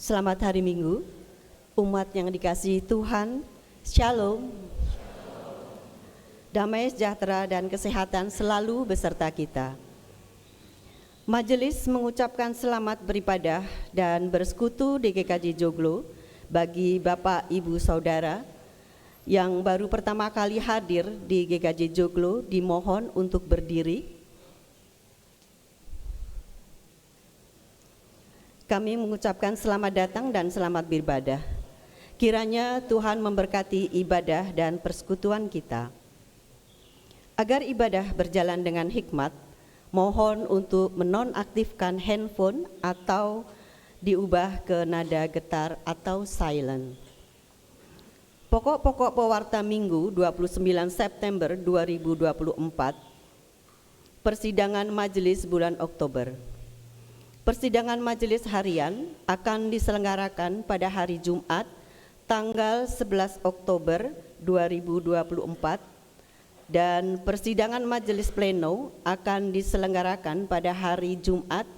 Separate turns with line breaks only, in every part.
Selamat hari Minggu, umat yang dikasihi Tuhan, Shalom. Damai sejahtera dan kesehatan selalu beserta kita. Majelis mengucapkan selamat beribadah dan bersekutu di GKJ Joglo bagi Bapak, Ibu, Saudara yang baru pertama kali hadir di GKJ Joglo, dimohon untuk berdiri. Kami mengucapkan selamat datang dan selamat beribadah. Kiranya Tuhan memberkati ibadah dan persekutuan kita. Agar ibadah berjalan dengan hikmat, mohon untuk menonaktifkan handphone atau diubah ke nada getar atau silent. Pokok-pokok pewarta Minggu 29 September 2024, persidangan majelis bulan Oktober. Persidangan majelis harian akan diselenggarakan pada hari Jumat tanggal 11 Oktober 2024 dan persidangan majelis pleno akan diselenggarakan pada hari Jumat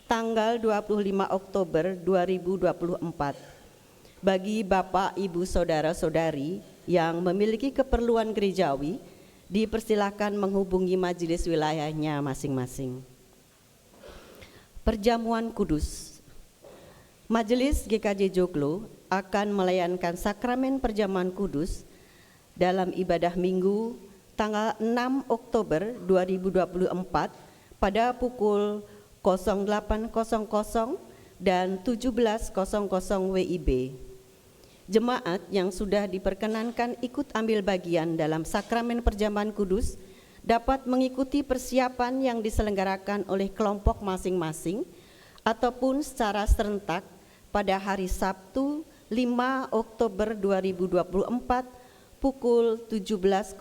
tanggal 25 Oktober 2024. Bagi Bapak, Ibu, Saudara-saudari yang memiliki keperluan gerejawi, dipersilakan menghubungi majelis wilayahnya masing-masing. Perjamuan Kudus. Majelis GKJ Joglo akan melayankan sakramen perjamuan kudus dalam ibadah Minggu tanggal 6 Oktober 2024 pada pukul 08.00 dan 17.00 WIB. Jemaat yang sudah diperkenankan ikut ambil bagian dalam sakramen perjamuan kudus dapat mengikuti persiapan yang diselenggarakan oleh kelompok masing-masing ataupun secara serentak pada hari Sabtu 5 Oktober 2024 pukul 17.00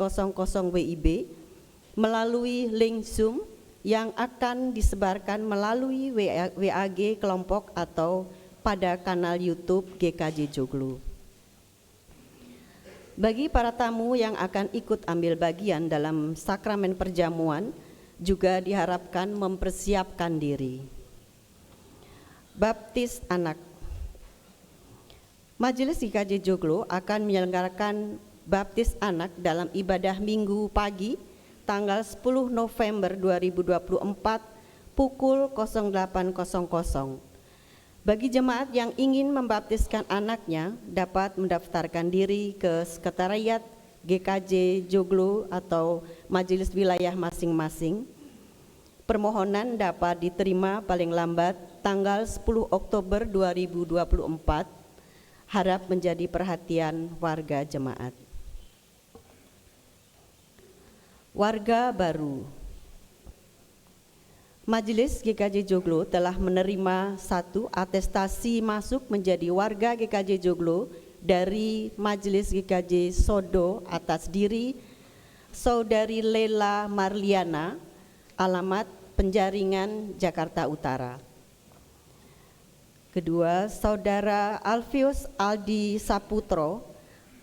WIB melalui link Zoom yang akan disebarkan melalui WAG kelompok atau pada kanal YouTube GKJ Joglo. Bagi para tamu yang akan ikut ambil bagian dalam sakramen perjamuan juga diharapkan mempersiapkan diri. Baptis anak. Majelis GKJ Joglo akan menyelenggarakan baptis anak dalam ibadah Minggu pagi tanggal 10 November 2024 pukul 08.00. Bagi jemaat yang ingin membaptiskan anaknya dapat mendaftarkan diri ke Sekretariat GKJ Joglo atau majelis wilayah masing-masing. Permohonan dapat diterima paling lambat tanggal 10 Oktober 2024. Harap menjadi perhatian warga jemaat. Warga baru. Majelis GKJ Joglo telah menerima 1 atestasi masuk menjadi warga GKJ Joglo dari Majelis GKJ Sodo atas diri Saudari Lela Marliana, alamat Penjaringan, Jakarta Utara. Kedua, Saudara Alfius Aldi Saputro,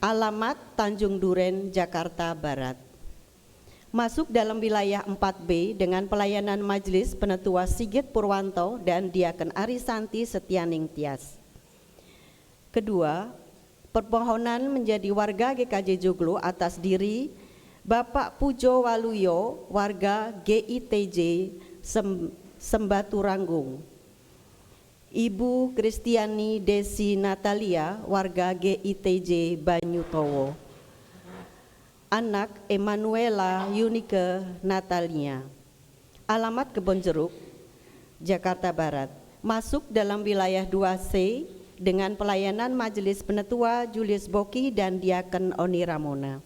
alamat Tanjung Duren, Jakarta Barat. Masuk dalam wilayah 4B dengan pelayanan Majelis Penetua Sigit Purwanto dan Diaken Arisanti Setianing Tias. Kedua, permohonan menjadi warga GKJ Joglo atas diri Bapak Pujo Waluyo, warga GITJ Sembaturanggung. Ibu Kristiani Desi Natalia, warga GITJ Banyutowo. Anak Emanuela Yunike Natalia, alamat Kebonjeruk, Jakarta Barat, masuk dalam wilayah 2C dengan pelayanan Majelis Penetua Julius Boki dan Diaken Oni Ramona.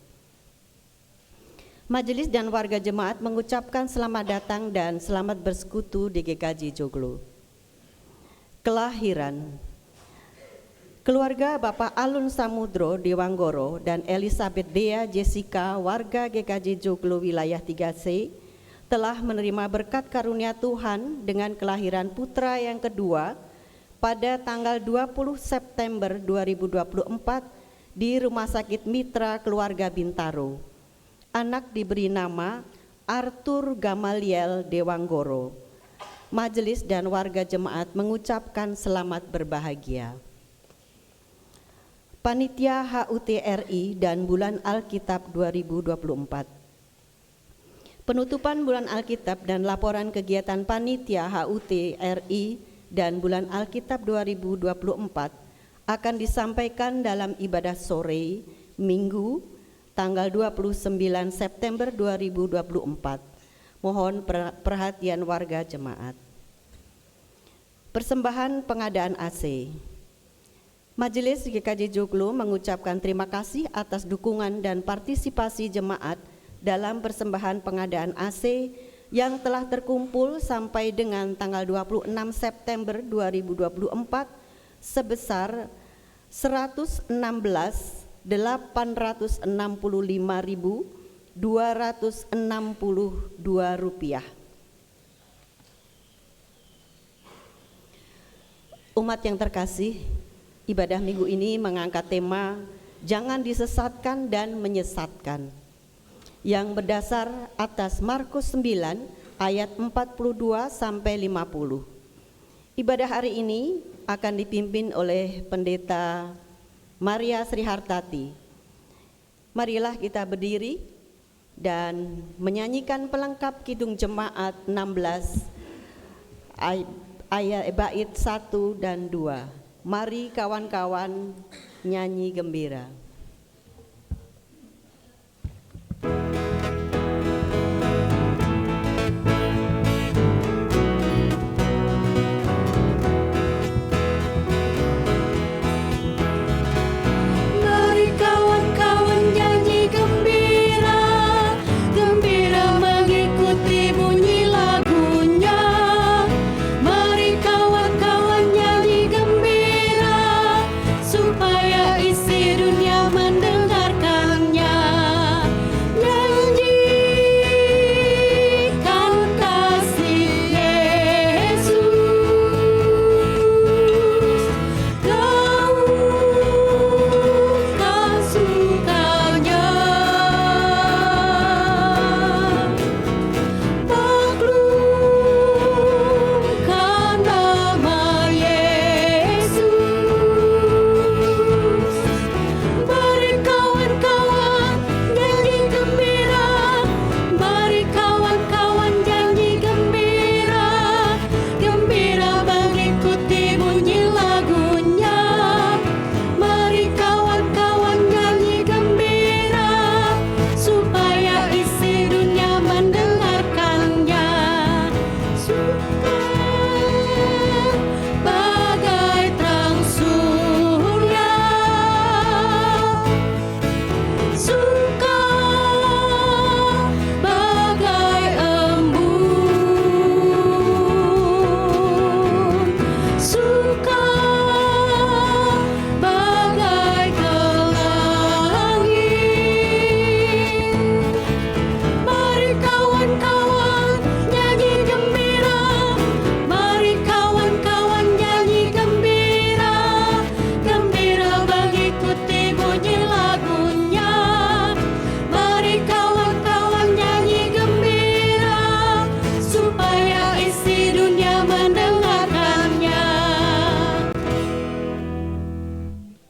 Majelis dan warga jemaat mengucapkan selamat datang dan selamat bersekutu di GKJ Joglo. Kelahiran. Keluarga Bapak Alun Samudro Dewanggoro dan Elizabeth Dea Jessica warga GKJ Joglo wilayah 3C telah menerima berkat karunia Tuhan dengan kelahiran putra yang kedua pada tanggal 20 September 2024 di Rumah Sakit Mitra Keluarga Bintaro. Anak diberi nama Arthur Gamaliel Dewanggoro. majelis dan warga jemaat mengucapkan selamat berbahagia. Panitia HUT RI dan Bulan Alkitab 2024. Penutupan Bulan Alkitab dan laporan kegiatan Panitia HUT RI dan Bulan Alkitab 2024 akan disampaikan dalam ibadah sore Minggu tanggal 29 September 2024. Mohon perhatian warga jemaat. Persembahan pengadaan AC. Majelis GKJ Joglo mengucapkan terima kasih atas dukungan dan partisipasi jemaat dalam persembahan pengadaan AC yang telah terkumpul sampai dengan tanggal 26 September 2024 sebesar 116.865.262 rupiah. Umat yang terkasih, ibadah minggu ini mengangkat tema jangan disesatkan dan menyesatkan yang berdasar atas Markus 9 ayat 42 sampai 50. Ibadah hari ini akan dipimpin oleh Pendeta Maria Srihartati. Marilah kita berdiri dan menyanyikan pelengkap Kidung Jemaat 16 ayat bait 1 dan 2. Mari kawan-kawan nyanyi gembira.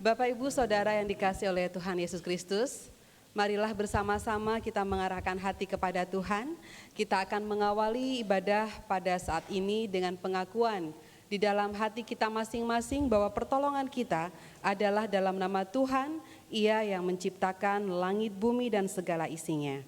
Bapak Ibu Saudara yang dikasihi oleh Tuhan Yesus Kristus, marilah bersama-sama kita mengarahkan hati kepada Tuhan. Kita akan mengawali ibadah pada saat ini dengan pengakuan di dalam hati kita masing-masing bahwa pertolongan kita adalah dalam nama Tuhan, Ia yang menciptakan langit, bumi, dan segala isinya.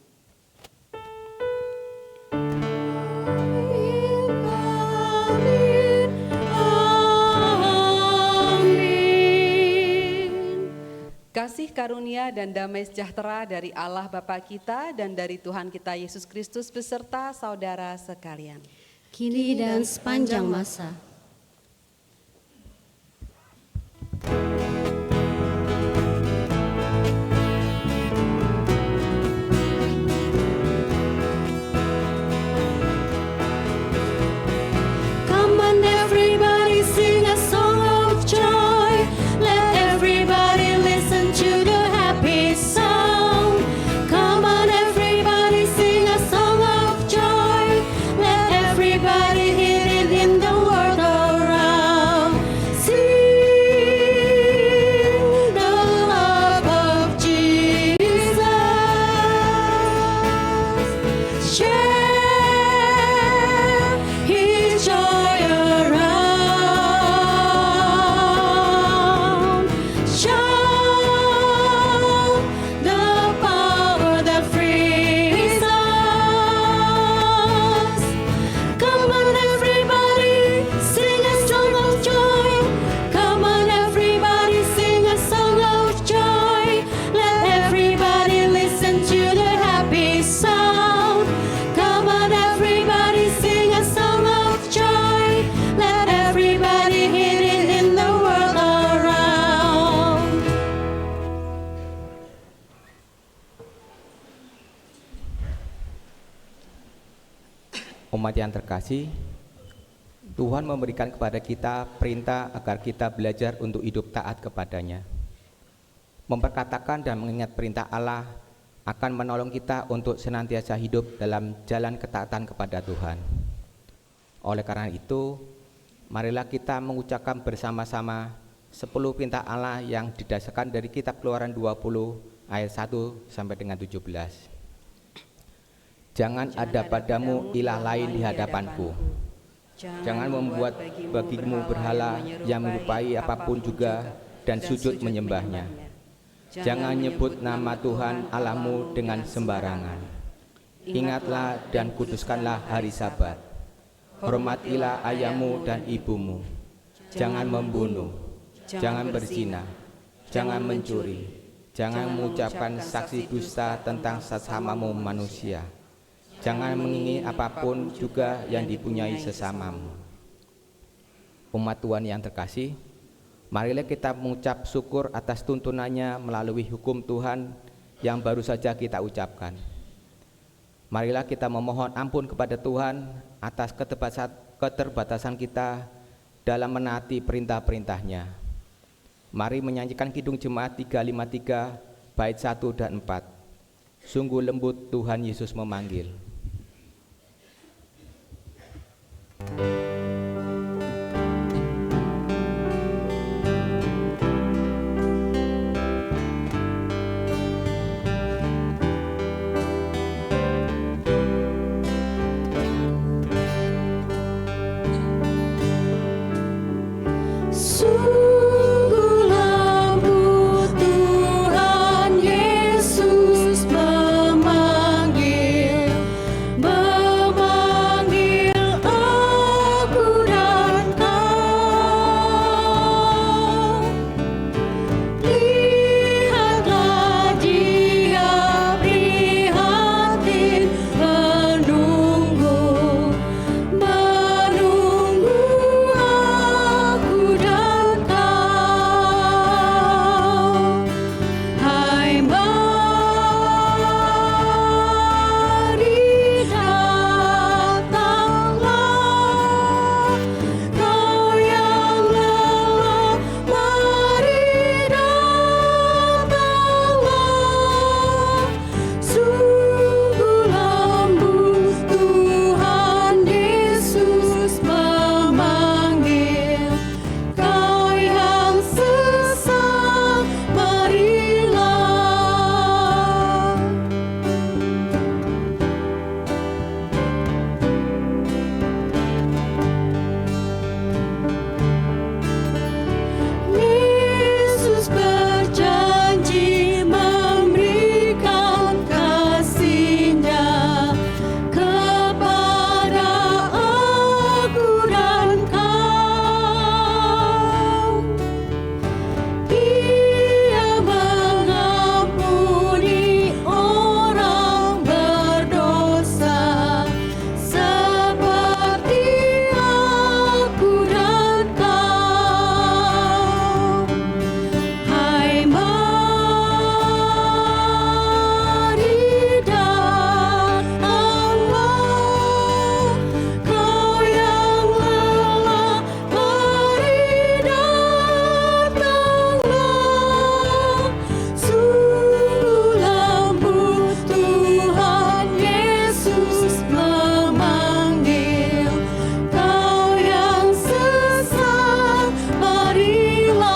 Kasih karunia dan damai sejahtera dari Allah Bapa kita dan dari Tuhan kita Yesus Kristus beserta saudara sekalian,
kini dan sepanjang masa. Come on everybody, sing a song of joy. Let everybody listen to the happy song. Come on everybody, sing a song of joy. Let everybody hear it
Umat yang terkasih, Tuhan memberikan kepada kita perintah agar kita belajar untuk hidup taat kepadanya. Memperkatakan dan mengingat perintah Allah akan menolong kita untuk senantiasa hidup dalam jalan ketaatan kepada Tuhan. Oleh karena itu, marilah kita mengucapkan bersama-sama 10 perintah Allah yang didasarkan dari kitab Keluaran 20 ayat 1 sampai dengan 17. Jangan ada padamu ilah lain di hadapanku. Jangan membuat bagimu berhala yang menyerupai apapun juga dan sujud menyembahnya. Jangan nyebut nama Tuhan Allahmu dengan sembarangan. Ingatlah dan kuduskanlah hari Sabat. Hormatilah ayahmu dan ibumu. Jangan membunuh. Jangan berzina. Jangan mencuri. Jangan mengucapkan saksi dusta tentang sesamamu manusia. Jangan mengingini apapun juga yang dipunyai sesamamu. Umat Tuhan yang terkasih, marilah kita mengucap syukur atas tuntunannya melalui hukum Tuhan yang baru saja kita ucapkan. Marilah kita memohon ampun kepada Tuhan atas keterbatasan kita dalam menaati perintah-perintahnya. Mari menyanyikan Kidung Jemaat 353 bait 1 dan 4. Sungguh lembut Tuhan Yesus memanggil.
Sungguh lembut Tuhan Yesus memanggil aku dan kau. Lihatlah Dia prihatin menunggu aku dan kau. Hai mari datanglah, kau yang lelah, mari datanglah. Sungguh lembut Tuhan Yesus memanggil, kau yang sesat, marilah. Yesus berjanji memberikan kasih-Nya kepada aku dan kau. Ia mengampuni orang berdosa seperti aku dan kau. Hai mari datanglah, kau yang lelah, mari datanglah. Sungguh lembut Tuhan Yesus memanggil, kau yang sesat, marilah.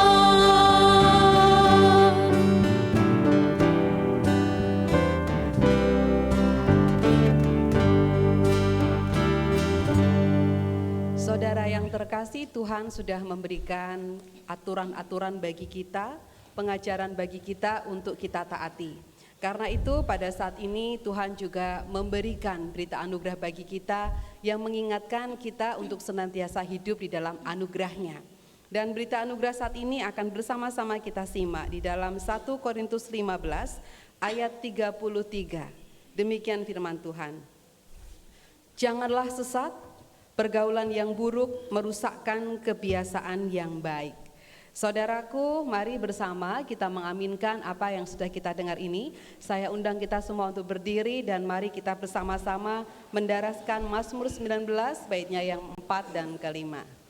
Saudara yang terkasih, Tuhan sudah memberikan aturan-aturan bagi kita, pengajaran bagi kita untuk kita taati. Karena itu pada saat ini Tuhan juga memberikan berita anugerah bagi kita yang mengingatkan kita untuk senantiasa hidup di dalam anugerah-Nya. Dan berita anugerah saat ini akan bersama-sama kita simak di dalam 1 Korintus 15 ayat 33. Demikian firman Tuhan. Janganlah sesat, pergaulan yang buruk merusakkan kebiasaan yang baik. Saudaraku, mari bersama kita mengaminkan apa yang sudah kita dengar ini. Saya undang kita semua untuk berdiri dan mari kita bersama-sama mendaraskan Mazmur 19 baitnya yang 4 dan ke-5.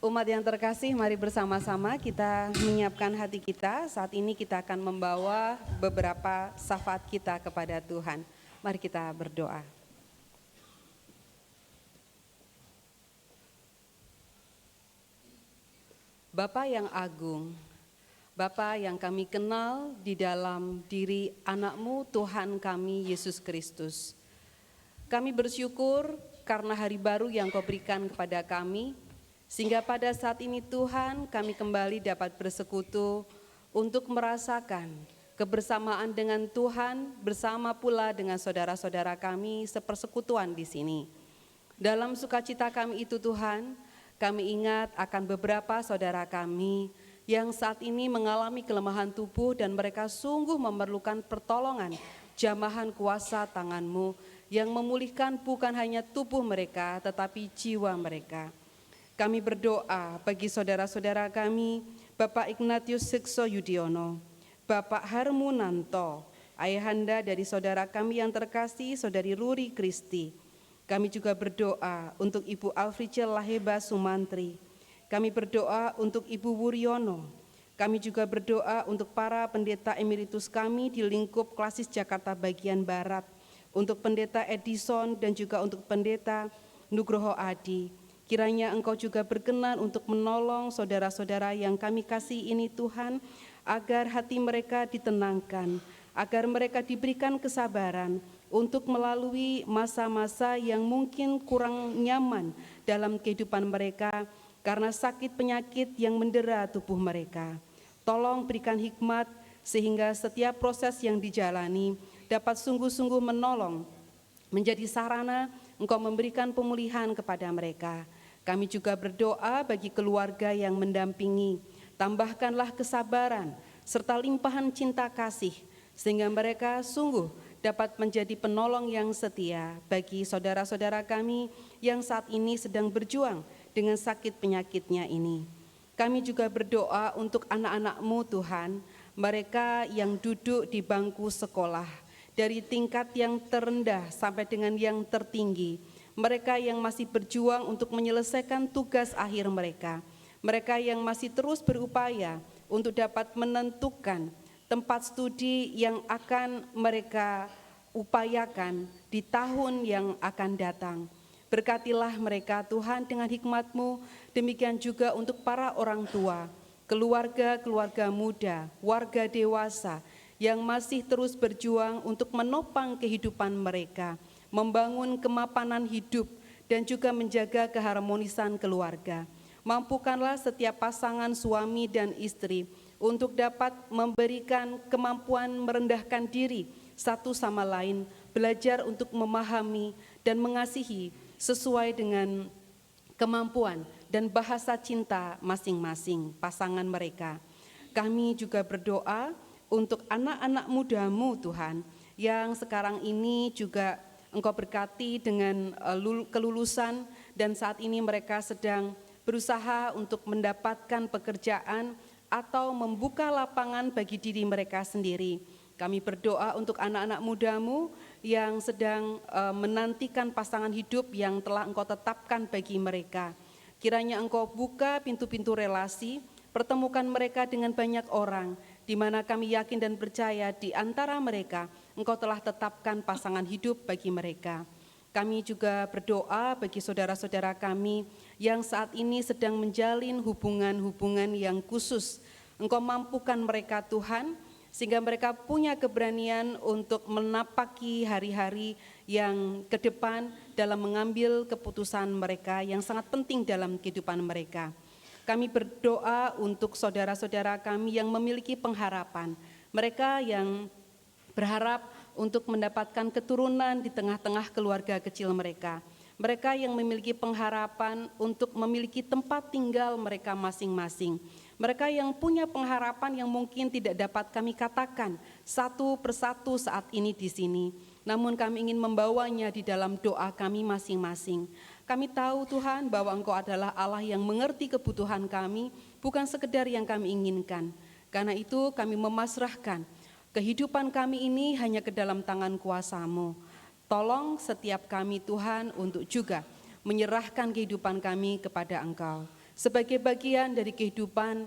Umat yang terkasih, mari bersama-sama kita menyiapkan hati kita. Saat ini kita akan membawa beberapa syafaat kita kepada Tuhan. Mari kita berdoa. Bapa yang agung, Bapa yang kami kenal di dalam diri anak-Mu Tuhan kami Yesus Kristus. Kami bersyukur karena hari baru yang Kau berikan kepada kami, sehingga pada saat ini Tuhan kami kembali dapat bersekutu untuk merasakan kebersamaan dengan Tuhan bersama pula dengan saudara-saudara kami sepersekutuan di sini. Dalam sukacita kami itu Tuhan, kami ingat akan beberapa saudara kami yang saat ini mengalami kelemahan tubuh dan mereka sungguh memerlukan pertolongan jamahan kuasa tangan-Mu yang memulihkan bukan hanya tubuh mereka tetapi jiwa mereka. Kami berdoa bagi saudara-saudara kami, Bapak Ignatius Sikso Yudiono, Bapak Harmunanto, ayahanda dari saudara kami yang terkasih, Saudari Ruri Kristi. Kami juga berdoa untuk Ibu Alfricel Laheba Sumantri. Kami berdoa untuk Ibu Wuryono. Kami juga berdoa untuk para pendeta emeritus kami di lingkup Klasis Jakarta bagian Barat, untuk pendeta Edison dan juga untuk pendeta Nugroho Adi. Kiranya Engkau juga berkenan untuk menolong saudara-saudara yang kami kasih ini Tuhan, agar hati mereka ditenangkan, agar mereka diberikan kesabaran untuk melalui masa-masa yang mungkin kurang nyaman dalam kehidupan mereka karena sakit penyakit yang mendera tubuh mereka. Tolong berikan hikmat sehingga setiap proses yang dijalani dapat sungguh-sungguh menolong, menjadi sarana Engkau memberikan pemulihan kepada mereka. Kami juga berdoa bagi keluarga yang mendampingi, tambahkanlah kesabaran serta limpahan cinta kasih, sehingga mereka sungguh dapat menjadi penolong yang setia bagi saudara-saudara kami yang saat ini sedang berjuang dengan sakit penyakitnya ini. Kami juga berdoa untuk anak-anak-Mu Tuhan, mereka yang duduk di bangku sekolah, dari tingkat yang terendah sampai dengan yang tertinggi, mereka yang masih berjuang untuk menyelesaikan tugas akhir mereka, mereka yang masih terus berupaya untuk dapat menentukan tempat studi yang akan mereka upayakan di tahun yang akan datang. Berkatilah mereka Tuhan dengan hikmat-Mu, demikian juga untuk para orang tua, keluarga-keluarga muda, warga dewasa yang masih terus berjuang untuk menopang kehidupan mereka, membangun kemapanan hidup, dan juga menjaga keharmonisan keluarga. Mampukanlah setiap pasangan suami dan istri untuk dapat memberikan kemampuan merendahkan diri satu sama lain, belajar untuk memahami dan mengasihi sesuai dengan kemampuan dan bahasa cinta masing-masing pasangan mereka. Kami juga berdoa untuk anak-anak muda-Mu Tuhan, yang sekarang ini juga Engkau berkati dengan kelulusan, dan saat ini mereka sedang berusaha untuk mendapatkan pekerjaan atau membuka lapangan bagi diri mereka sendiri. Kami berdoa untuk anak-anak muda-Mu yang sedang menantikan pasangan hidup yang telah Engkau tetapkan bagi mereka. Kiranya Engkau buka pintu-pintu relasi, pertemukan mereka dengan banyak orang, di mana kami yakin dan percaya di antara mereka Engkau telah tetapkan pasangan hidup bagi mereka. Kami juga berdoa bagi saudara-saudara kami yang saat ini sedang menjalin hubungan-hubungan yang khusus. Engkau mampukan mereka Tuhan, sehingga mereka punya keberanian untuk menapaki hari-hari yang ke depan dalam mengambil keputusan mereka yang sangat penting dalam kehidupan mereka. Kami berdoa untuk saudara-saudara kami yang memiliki pengharapan, mereka yang berharap untuk mendapatkan keturunan di tengah-tengah keluarga kecil mereka, mereka yang memiliki pengharapan untuk memiliki tempat tinggal mereka masing-masing, mereka yang punya pengharapan yang mungkin tidak dapat kami katakan satu persatu saat ini di sini, namun kami ingin membawanya di dalam doa kami masing-masing. Kami tahu Tuhan bahwa Engkau adalah Allah yang mengerti kebutuhan kami, bukan sekedar yang kami inginkan. Karena itu kami memasrahkan kehidupan kami ini hanya ke dalam tangan kuasa-Mu. Tolong setiap kami Tuhan untuk juga menyerahkan kehidupan kami kepada Engkau. Sebagai bagian dari kehidupan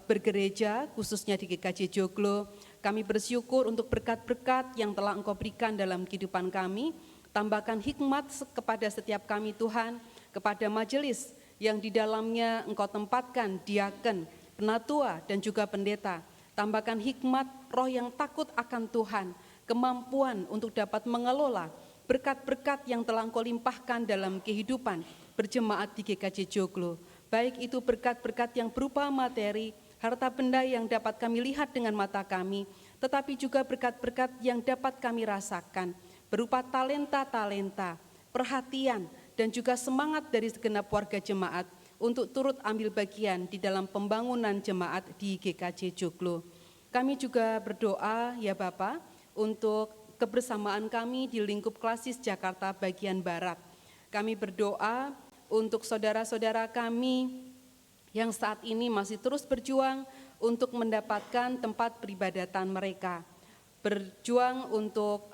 bergereja, khususnya di GKJ Joglo, kami bersyukur untuk berkat-berkat yang telah Engkau berikan dalam kehidupan kami. Tambahkan hikmat kepada setiap kami Tuhan, kepada majelis yang di dalamnya Engkau tempatkan diaken, penatua dan juga pendeta. Tambahkan hikmat roh yang takut akan Tuhan, kemampuan untuk dapat mengelola berkat-berkat yang telah Engkau limpahkan dalam kehidupan berjemaat di GKJ Joglo. Baik itu berkat-berkat yang berupa materi, harta benda yang dapat kami lihat dengan mata kami, tetapi juga berkat-berkat yang dapat kami rasakan, berupa talenta-talenta, perhatian, dan juga semangat dari segenap warga jemaat untuk turut ambil bagian di dalam pembangunan jemaat di GKJ Joglo. Kami juga berdoa ya Bapa untuk kebersamaan kami di lingkup klasis Jakarta bagian Barat. Kami berdoa untuk saudara-saudara kami yang saat ini masih terus berjuang untuk mendapatkan tempat peribadatan mereka, berjuang untuk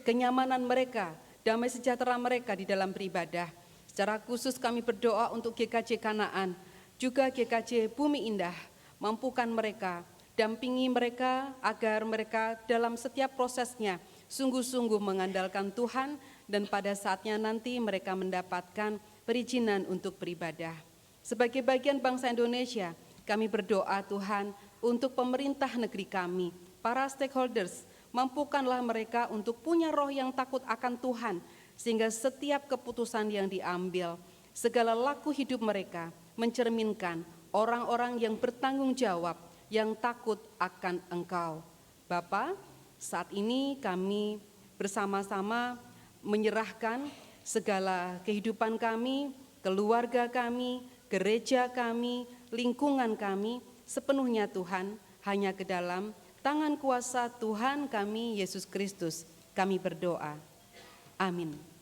kenyamanan mereka, damai sejahtera mereka di dalam beribadah. Secara khusus kami berdoa untuk GKJ Kanaan, juga GKJ Bumi Indah, mampukan mereka, dampingi mereka agar mereka dalam setiap prosesnya sungguh-sungguh mengandalkan Tuhan, dan pada saatnya nanti mereka mendapatkan perizinan untuk beribadah. Sebagai bagian bangsa Indonesia, kami berdoa Tuhan untuk pemerintah negeri kami, para stakeholders, mampukanlah mereka untuk punya roh yang takut akan Tuhan, sehingga setiap keputusan yang diambil, segala laku hidup mereka mencerminkan orang-orang yang bertanggung jawab, yang takut akan Engkau. Bapa, Saat ini kami bersama-sama menyerahkan segala kehidupan kami, keluarga kami, gereja kami, lingkungan kami, sepenuhnya Tuhan, hanya ke dalam tangan kuasa Tuhan kami, Yesus Kristus, kami berdoa. Amin.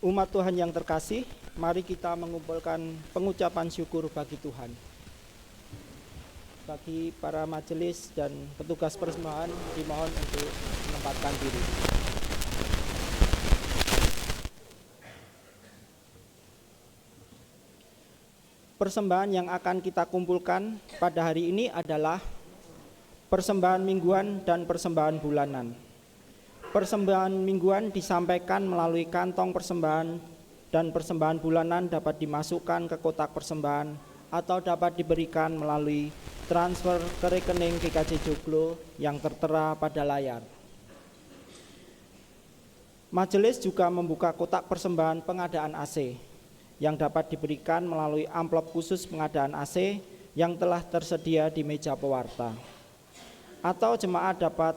Umat Tuhan yang terkasih, mari kita mengumpulkan pengucapan syukur bagi Tuhan. Bagi para majelis dan petugas persembahan dimohon untuk menempatkan diri. Persembahan yang akan kita kumpulkan pada hari ini adalah persembahan mingguan dan persembahan bulanan. Persembahan mingguan disampaikan melalui kantong persembahan dan persembahan bulanan dapat dimasukkan ke kotak persembahan atau dapat diberikan melalui transfer ke rekening GKJ Joglo yang tertera pada layar. Majelis juga membuka kotak persembahan pengadaan AC yang dapat diberikan melalui amplop khusus pengadaan AC yang telah tersedia di meja pewarta. Atau jemaat dapat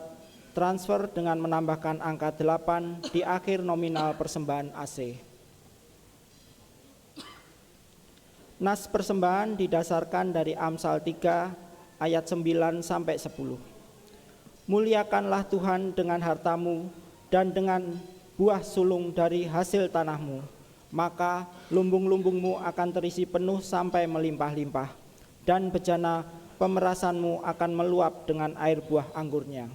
transfer dengan menambahkan angka 8 di akhir nominal persembahan AC. Nas persembahan didasarkan dari Amsal 3 ayat 9 sampai 10. Muliakanlah Tuhan dengan hartamu dan dengan buah sulung dari hasil tanahmu, maka lumbung-lumbungmu akan terisi penuh sampai melimpah-limpah, dan bejana pemerasanmu akan meluap dengan air buah anggurnya.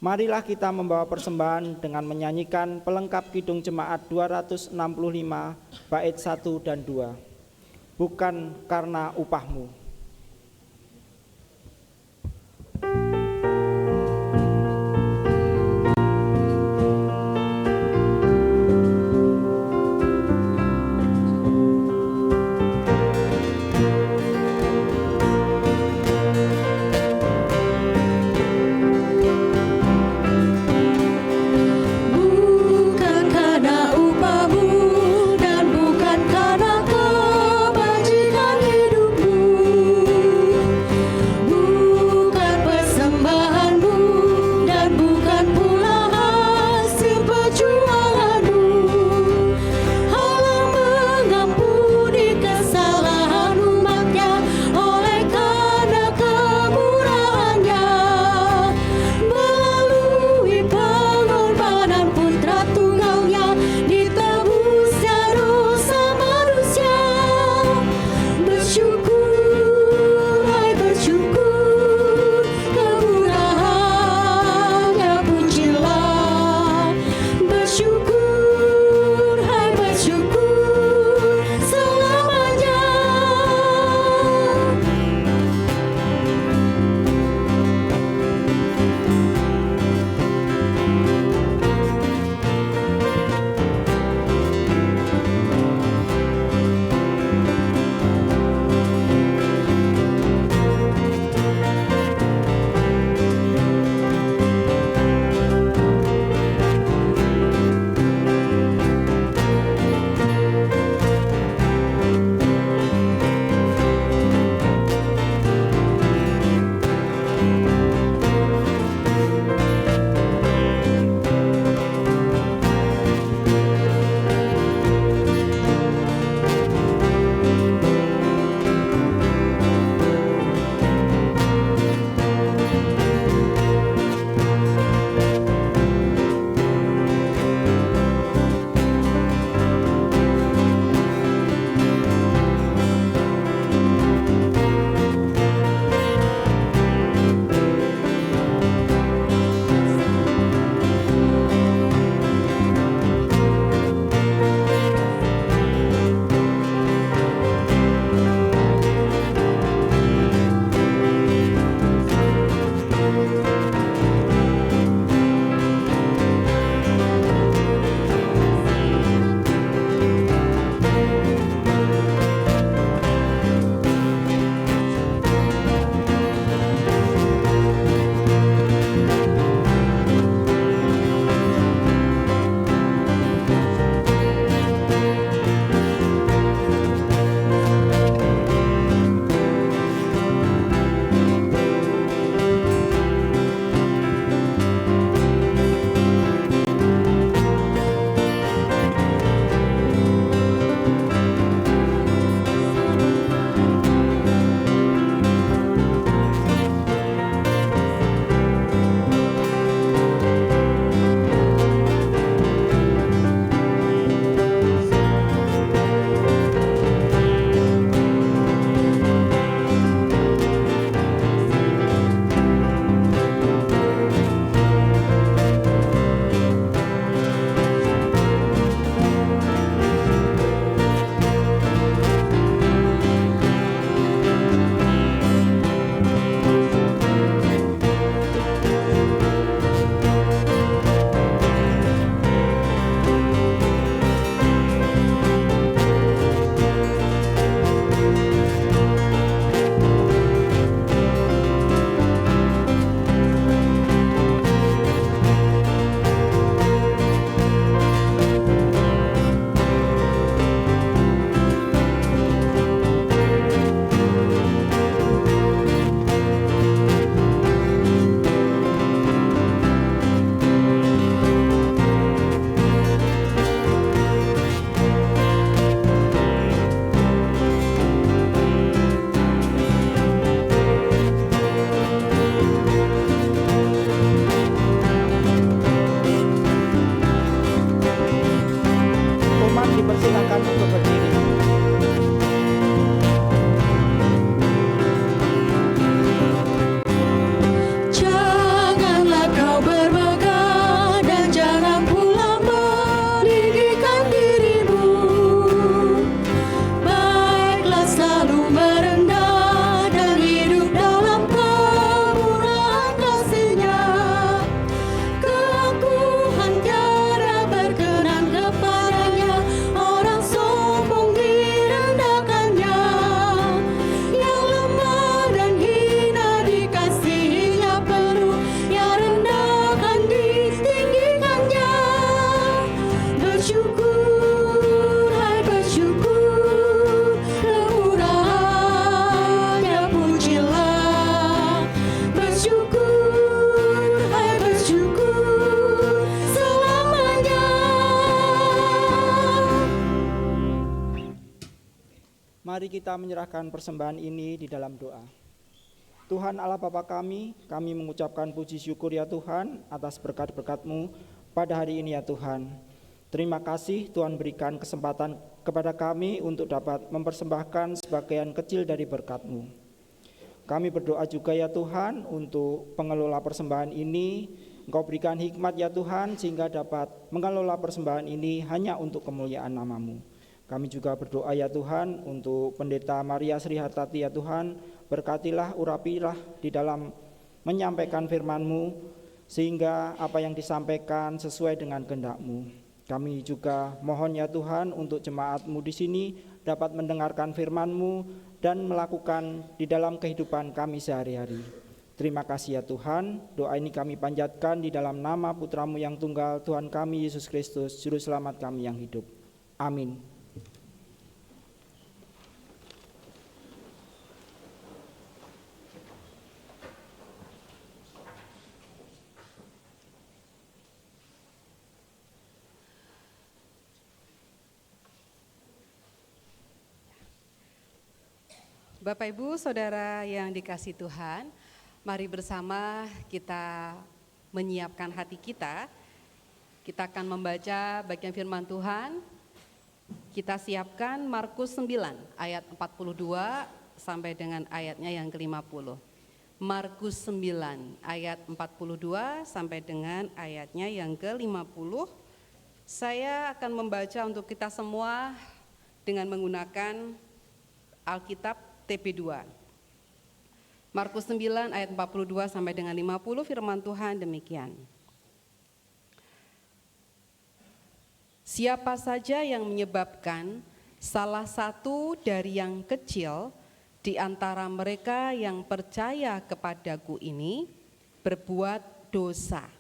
Marilah kita membawa persembahan dengan menyanyikan pelengkap kidung jemaat 265 bait 1 dan 2. Bukan karena upahmu.
Bukan karena upahmu dan bukan karena kebajikan hidupmu.
Mari kita menyerahkan persembahan ini di dalam doa. Tuhan Allah Bapa kami mengucapkan puji syukur ya Tuhan atas berkat-berkat-Mu pada hari ini ya Tuhan. Terima kasih Tuhan berikan kesempatan kepada kami untuk dapat mempersembahkan sebagian kecil dari berkat-Mu. Kami berdoa juga ya Tuhan untuk pengelola persembahan ini, Engkau berikan hikmat ya Tuhan sehingga dapat mengelola persembahan ini hanya untuk kemuliaan nama-Mu. Kami juga berdoa ya Tuhan untuk Pendeta Maria Sri Hartati ya Tuhan, berkatilah, urapilah di dalam menyampaikan firman-Mu sehingga apa yang disampaikan sesuai dengan kehendak-Mu. Kami juga mohon ya Tuhan untuk jemaat-Mu di sini dapat mendengarkan firman-Mu dan melakukan di dalam kehidupan kami sehari-hari. Terima kasih ya Tuhan, doa ini kami panjatkan di dalam nama Putra-Mu yang tunggal, Tuhan kami Yesus Kristus, Juru Selamat kami yang hidup. Amin.
Bapak Ibu Saudara yang dikasihi Tuhan, mari bersama kita menyiapkan hati kita. Kita akan membaca bagian firman Tuhan. Kita siapkan Markus 9 ayat 42 sampai dengan ayatnya yang ke-50. Markus 9 ayat 42 sampai dengan ayatnya yang ke-50. Saya akan membaca untuk kita semua dengan menggunakan Alkitab TP2. Markus 9 ayat 42 sampai dengan 50 firman Tuhan demikian. Siapa saja yang menyebabkan salah satu dari yang kecil di antara mereka yang percaya kepadaku ini berbuat dosa,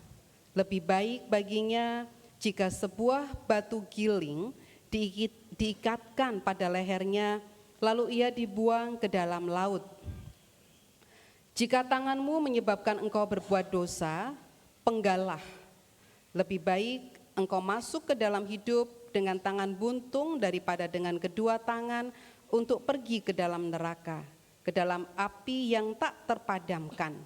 lebih baik baginya jika sebuah batu giling diikatkan pada lehernya lalu ia dibuang ke dalam laut. Jika tanganmu menyebabkan engkau berbuat dosa, penggalah. Lebih baik engkau masuk ke dalam hidup dengan tangan buntung daripada dengan kedua tangan untuk pergi ke dalam neraka, ke dalam api yang tak terpadamkan.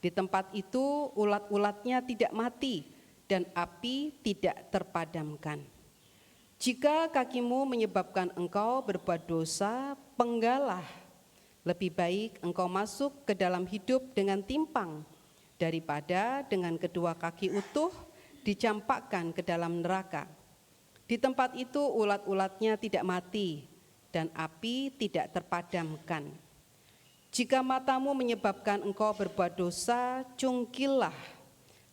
Di tempat itu ulat-ulatnya tidak mati dan api tidak terpadamkan. Jika kakimu menyebabkan engkau berbuat dosa, penggalah. Lebih baik engkau masuk ke dalam hidup dengan timpang daripada dengan kedua kaki utuh dicampakkan ke dalam neraka. Di tempat itu ulat-ulatnya tidak mati dan api tidak terpadamkan. Jika matamu menyebabkan engkau berbuat dosa, cungkillah.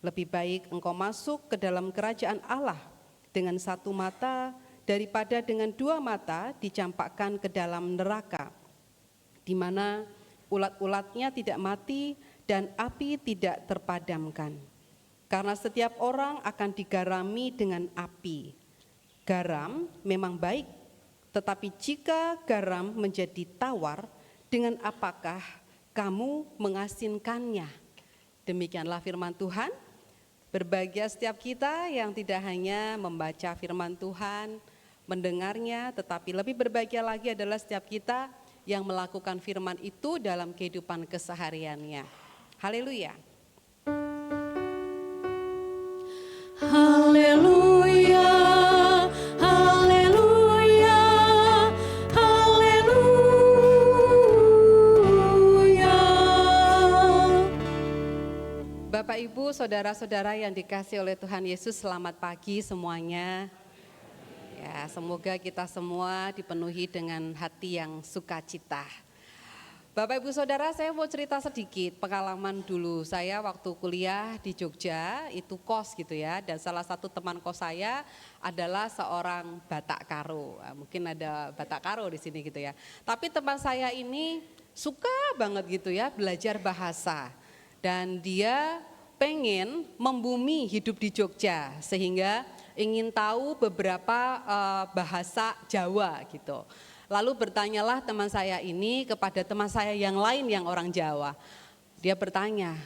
Lebih baik engkau masuk ke dalam kerajaan Allah dengan satu mata daripada dengan dua mata dicampakkan ke dalam neraka, di mana ulat-ulatnya tidak mati dan api tidak terpadamkan. Karena setiap orang akan digarami dengan api. Garam memang baik, tetapi jika garam menjadi tawar, dengan apakah kamu mengasinkannya? Demikianlah firman Tuhan. Berbahagia setiap kita yang tidak hanya membaca firman Tuhan, mendengarnya, tetapi lebih berbahagia lagi adalah setiap kita yang melakukan firman itu dalam kehidupan kesehariannya. Haleluya.
Haleluya, haleluya, haleluya.
Bapak Ibu, saudara-saudara yang dikasihi oleh Tuhan Yesus, selamat pagi semuanya. Ya, semoga kita semua dipenuhi dengan hati yang sukacita. Bapak Ibu Saudara, saya mau cerita sedikit pengalaman dulu. Saya waktu kuliah di Jogja, itu kos gitu ya. Dan salah satu teman kos saya adalah seorang Batak Karo. Mungkin ada Batak Karo di sini gitu ya. Tapi teman saya ini suka banget gitu ya belajar bahasa. Dan dia pengen membumi hidup di Jogja sehingga ingin tahu beberapa bahasa Jawa gitu. Lalu bertanyalah teman saya ini kepada teman saya yang lain yang orang Jawa. Dia bertanya,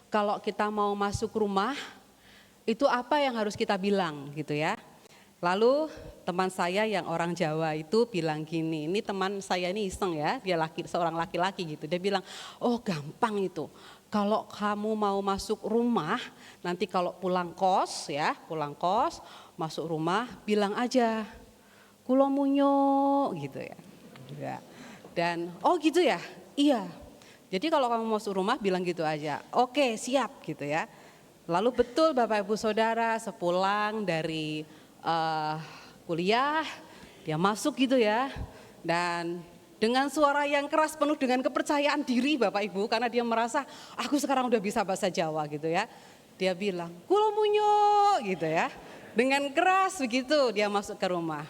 kalau kita mau masuk rumah itu apa yang harus kita bilang gitu ya. Lalu teman saya yang orang Jawa itu bilang gini, ini teman saya ini iseng ya, dia seorang laki-laki gitu. Dia bilang, oh gampang itu, kalau kamu mau masuk rumah, nanti kalau pulang kos, masuk rumah bilang aja, kulo munyo gitu ya. Dan oh gitu ya, iya. Jadi kalau kamu masuk rumah bilang gitu aja, oke siap gitu ya. Lalu betul Bapak Ibu Saudara, sepulang dari kuliah, dia masuk gitu ya, dan dengan suara yang keras penuh dengan kepercayaan diri Bapak Ibu, karena dia merasa aku sekarang udah bisa bahasa Jawa gitu ya. Dia bilang, kulo munyo gitu ya, dengan keras begitu dia masuk ke rumah.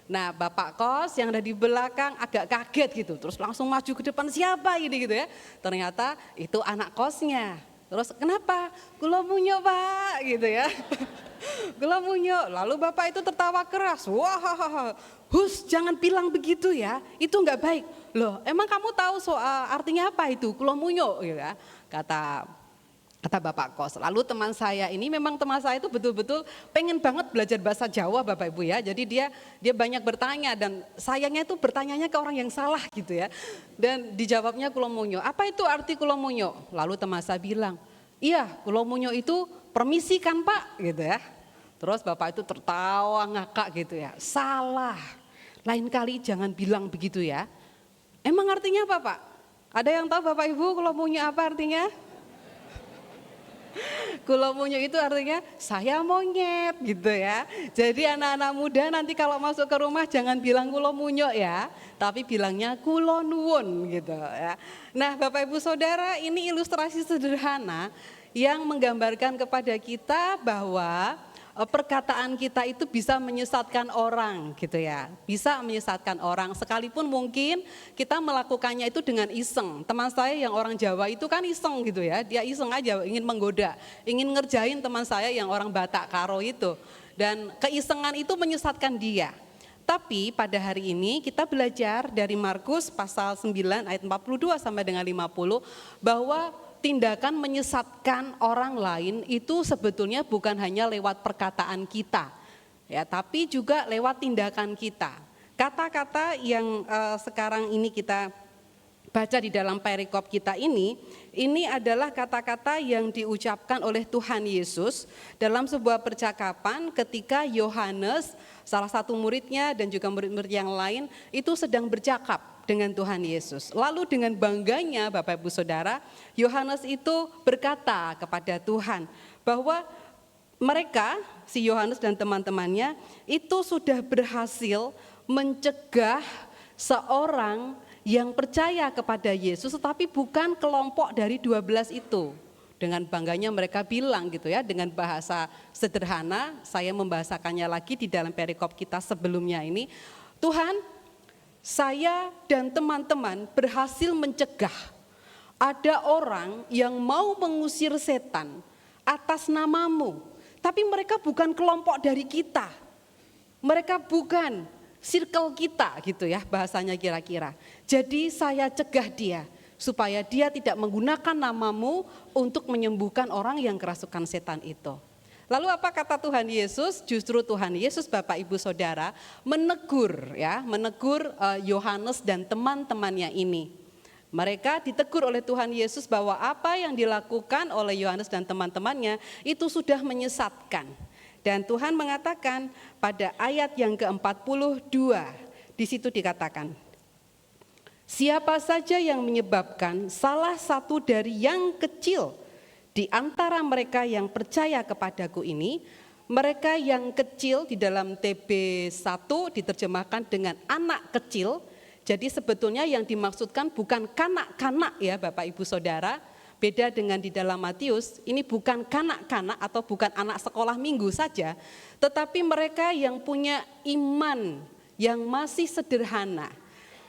Nah Bapak kos yang ada di belakang agak kaget gitu, terus langsung maju ke depan, siapa ini gitu ya. Ternyata itu anak kosnya. Terus kenapa? Kulo munyo Pak gitu ya. Kulo munyo. Lalu Bapak itu tertawa keras. Wah, hus jangan bilang begitu ya. Itu enggak baik. Loh, emang kamu tahu soal artinya apa itu? Kulo munyo gitu ya. Kata Bapak kos. Lalu teman saya ini memang teman saya itu betul-betul pengen banget belajar bahasa Jawa Bapak Ibu ya. Jadi dia banyak bertanya dan sayangnya itu bertanyanya ke orang yang salah gitu ya. Dan dijawabnya kulo munyo. Apa itu arti kulo munyo? Lalu teman saya bilang, iya kulo munyo itu permisi kan Pak gitu ya. Terus Bapak itu tertawa ngakak gitu ya. Salah. Lain kali jangan bilang begitu ya. Emang artinya apa Pak? Ada yang tahu Bapak Ibu kulo munyo apa artinya? Kulo munyo itu artinya saya monyet gitu ya. Jadi anak-anak muda nanti kalau masuk ke rumah jangan bilang kulo munyo ya, tapi bilangnya kulo nuwun gitu ya. Nah Bapak Ibu Saudara, ini ilustrasi sederhana yang menggambarkan kepada kita bahwa perkataan kita itu bisa menyesatkan orang gitu ya. Bisa menyesatkan orang sekalipun mungkin kita melakukannya itu dengan iseng. Teman saya yang orang Jawa itu kan iseng gitu ya. Dia iseng aja ingin menggoda, ingin ngerjain teman saya yang orang Batak Karo itu. Dan keisengan itu menyesatkan dia. Tapi pada hari ini kita belajar dari Markus pasal 9 ayat 42 sampai dengan 50 bahwa tindakan menyesatkan orang lain itu sebetulnya bukan hanya lewat perkataan kita, ya, tapi juga lewat tindakan kita. Kata-kata yang sekarang ini kita baca di dalam perikop kita ini adalah kata-kata yang diucapkan oleh Tuhan Yesus dalam sebuah percakapan ketika Yohanes, salah satu muridnya dan juga murid-murid yang lain itu sedang bercakap dengan Tuhan Yesus. Lalu dengan bangganya Bapak Ibu Saudara, Yohanes itu berkata kepada Tuhan bahwa mereka, si Yohanes dan teman-temannya itu sudah berhasil mencegah seorang yang percaya kepada Yesus tetapi bukan kelompok dari 12 itu. Dengan bangganya mereka bilang gitu ya, dengan bahasa sederhana, saya membahasakannya lagi di dalam perikop kita sebelumnya ini, Tuhan, saya dan teman-teman berhasil mencegah ada orang yang mau mengusir setan atas namamu. Tapi mereka bukan kelompok dari kita. Mereka bukan circle kita gitu ya bahasanya kira-kira. Jadi saya cegah dia supaya dia tidak menggunakan namamu untuk menyembuhkan orang yang kerasukan setan itu. Lalu apa kata Tuhan Yesus? Justru Tuhan Yesus Bapak Ibu Saudara menegur Yohanes dan teman-temannya ini. Mereka ditegur oleh Tuhan Yesus bahwa apa yang dilakukan oleh Yohanes dan teman-temannya itu sudah menyesatkan. Dan Tuhan mengatakan pada ayat yang ke-42, di situ dikatakan, siapa saja yang menyebabkan salah satu dari yang kecil di antara mereka yang percaya kepadaku ini, mereka yang kecil di dalam TB1 diterjemahkan dengan anak kecil. Jadi sebetulnya yang dimaksudkan bukan kanak-kanak ya Bapak Ibu Saudara. Beda dengan di dalam Matius, ini bukan kanak-kanak atau bukan anak sekolah minggu saja. Tetapi mereka yang punya iman yang masih sederhana,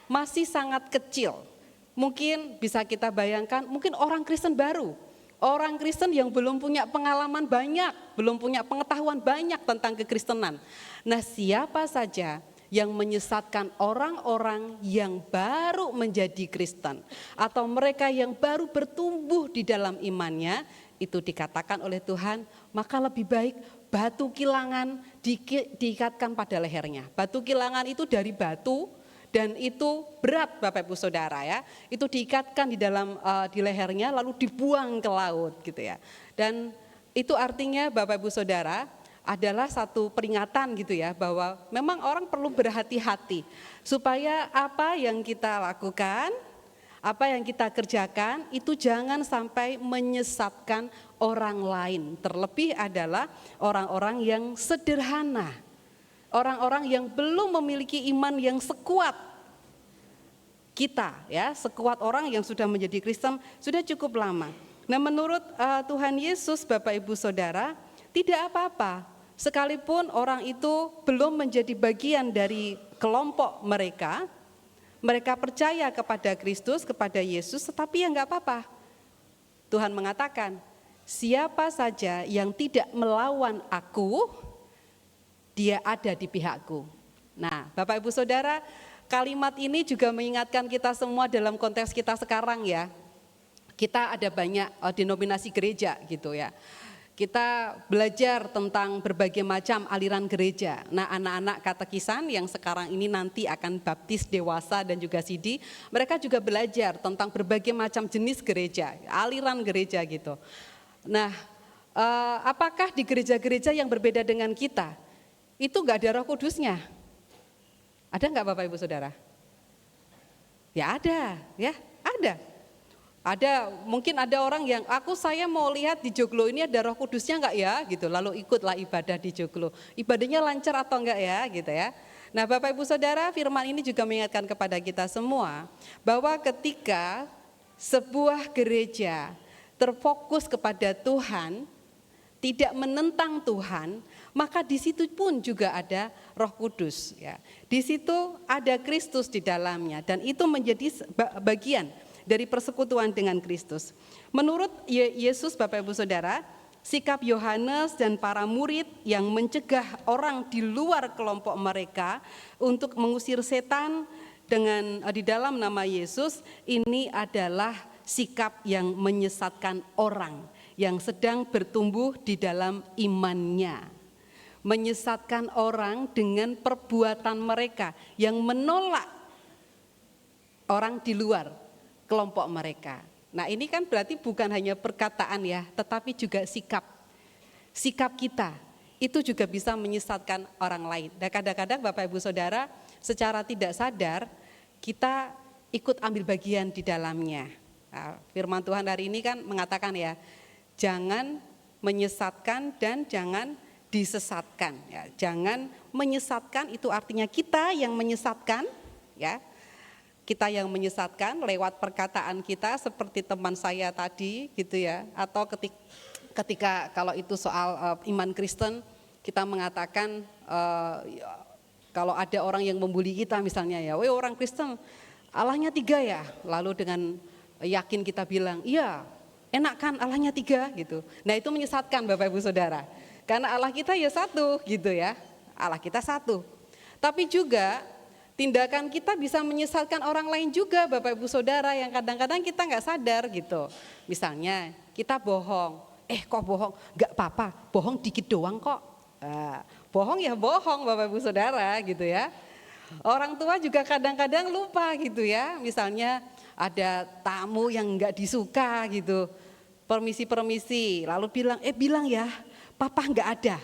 masih sangat kecil. Mungkin bisa kita bayangkan, mungkin orang Kristen baru. Orang Kristen yang belum punya pengalaman banyak, belum punya pengetahuan banyak tentang kekristenan. Nah, siapa saja yang menyesatkan orang-orang yang baru menjadi Kristen atau mereka yang baru bertumbuh di dalam imannya, itu dikatakan oleh Tuhan, maka lebih baik batu kilangan diikatkan pada lehernya. Batu kilangan itu dari batu dan itu berat Bapak Ibu Saudara ya. Itu diikatkan di lehernya lalu dibuang ke laut gitu ya. Dan itu artinya Bapak Ibu Saudara adalah satu peringatan gitu ya, bahwa memang orang perlu berhati-hati supaya apa yang kita lakukan, apa yang kita kerjakan itu jangan sampai menyesatkan orang lain. Terlebih adalah orang-orang yang sederhana, orang-orang yang belum memiliki iman yang sekuat kita ya, sekuat orang yang sudah menjadi Kristen sudah cukup lama. Nah, menurut Tuhan Yesus Bapak Ibu Saudara, tidak apa-apa sekalipun orang itu belum menjadi bagian dari kelompok mereka, mereka percaya kepada Kristus, kepada Yesus, tetapi ya enggak apa-apa. Tuhan mengatakan, siapa saja yang tidak melawan aku, dia ada di pihakku. Nah, Bapak Ibu Saudara, kalimat ini juga mengingatkan kita semua dalam konteks kita sekarang ya. Kita ada banyak denominasi gereja gitu ya. Kita belajar tentang berbagai macam aliran gereja. Nah, anak-anak katekisan yang sekarang ini nanti akan baptis dewasa dan juga sidi, mereka juga belajar tentang berbagai macam jenis gereja, aliran gereja gitu. Nah, apakah di gereja-gereja yang berbeda dengan kita, itu enggak ada Roh Kudusnya? Ada enggak Bapak Ibu Saudara? Ya ada, ya ada. Mungkin ada orang yang saya mau lihat di Joglo ini ada Roh Kudusnya enggak ya gitu, lalu ikutlah ibadah di Joglo. Ibadahnya lancar atau enggak ya gitu ya. Nah, Bapak Ibu Saudara, firman ini juga mengingatkan kepada kita semua bahwa ketika sebuah gereja terfokus kepada Tuhan, tidak menentang Tuhan, maka di situ pun juga ada Roh Kudus ya. Di situ ada Kristus di dalamnya dan itu menjadi bagian dari persekutuan dengan Kristus. Menurut Yesus Bapak Ibu Saudara, sikap Yohanes dan para murid yang mencegah orang di luar kelompok mereka untuk mengusir setan di dalam nama Yesus, ini adalah sikap yang menyesatkan orang yang sedang bertumbuh di dalam imannya. Menyesatkan orang dengan perbuatan mereka yang menolak orang di luar kelompok mereka. Nah, ini kan berarti bukan hanya perkataan ya, tetapi juga sikap. Sikap kita itu juga bisa menyesatkan orang lain. Dan kadang-kadang Bapak Ibu Saudara secara tidak sadar kita ikut ambil bagian di dalamnya. Nah, firman Tuhan hari ini kan mengatakan ya, jangan menyesatkan dan jangan disesatkan. Ya, jangan menyesatkan itu artinya kita yang menyesatkan ya. Kita yang menyesatkan lewat perkataan kita seperti teman saya tadi gitu ya, atau ketika kalau itu soal iman Kristen kita mengatakan kalau ada orang yang membuli kita misalnya ya, orang Kristen Allahnya 3 ya, lalu dengan yakin kita bilang iya enak kan Allahnya 3 gitu. Nah, itu menyesatkan Bapak Ibu Saudara, karena Allah kita ya 1 gitu ya, Allah kita 1. Tapi juga tindakan kita bisa menyesatkan orang lain juga Bapak Ibu Saudara yang kadang-kadang kita nggak sadar gitu. Misalnya kita bohong, kok bohong? Nggak apa-apa, bohong dikit doang kok. Bohong ya bohong Bapak Ibu Saudara gitu ya. Orang tua juga kadang-kadang lupa gitu ya. Misalnya ada tamu yang nggak disuka gitu, permisi, lalu bilang ya, papa nggak ada.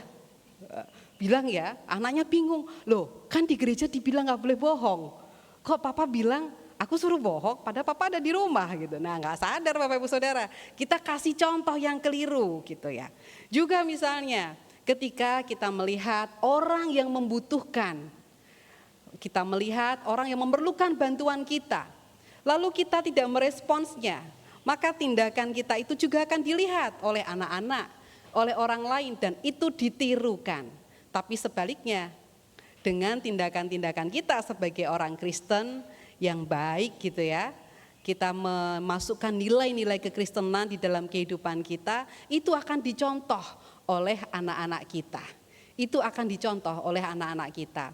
Bilang ya, anaknya bingung, loh kan di gereja dibilang gak boleh bohong, kok papa bilang aku suruh bohong padahal papa ada di rumah gitu. Nah, gak sadar Bapak Ibu Saudara, kita kasih contoh yang keliru gitu ya. Juga misalnya ketika kita melihat orang yang membutuhkan, kita melihat orang yang memerlukan bantuan kita, lalu kita tidak meresponsnya, maka tindakan kita itu juga akan dilihat oleh anak-anak, oleh orang lain dan itu ditirukan. Tapi sebaliknya, dengan tindakan-tindakan kita sebagai orang Kristen yang baik gitu ya, kita memasukkan nilai-nilai kekristenan di dalam kehidupan kita, itu akan dicontoh oleh anak-anak kita. Itu akan dicontoh oleh anak-anak kita.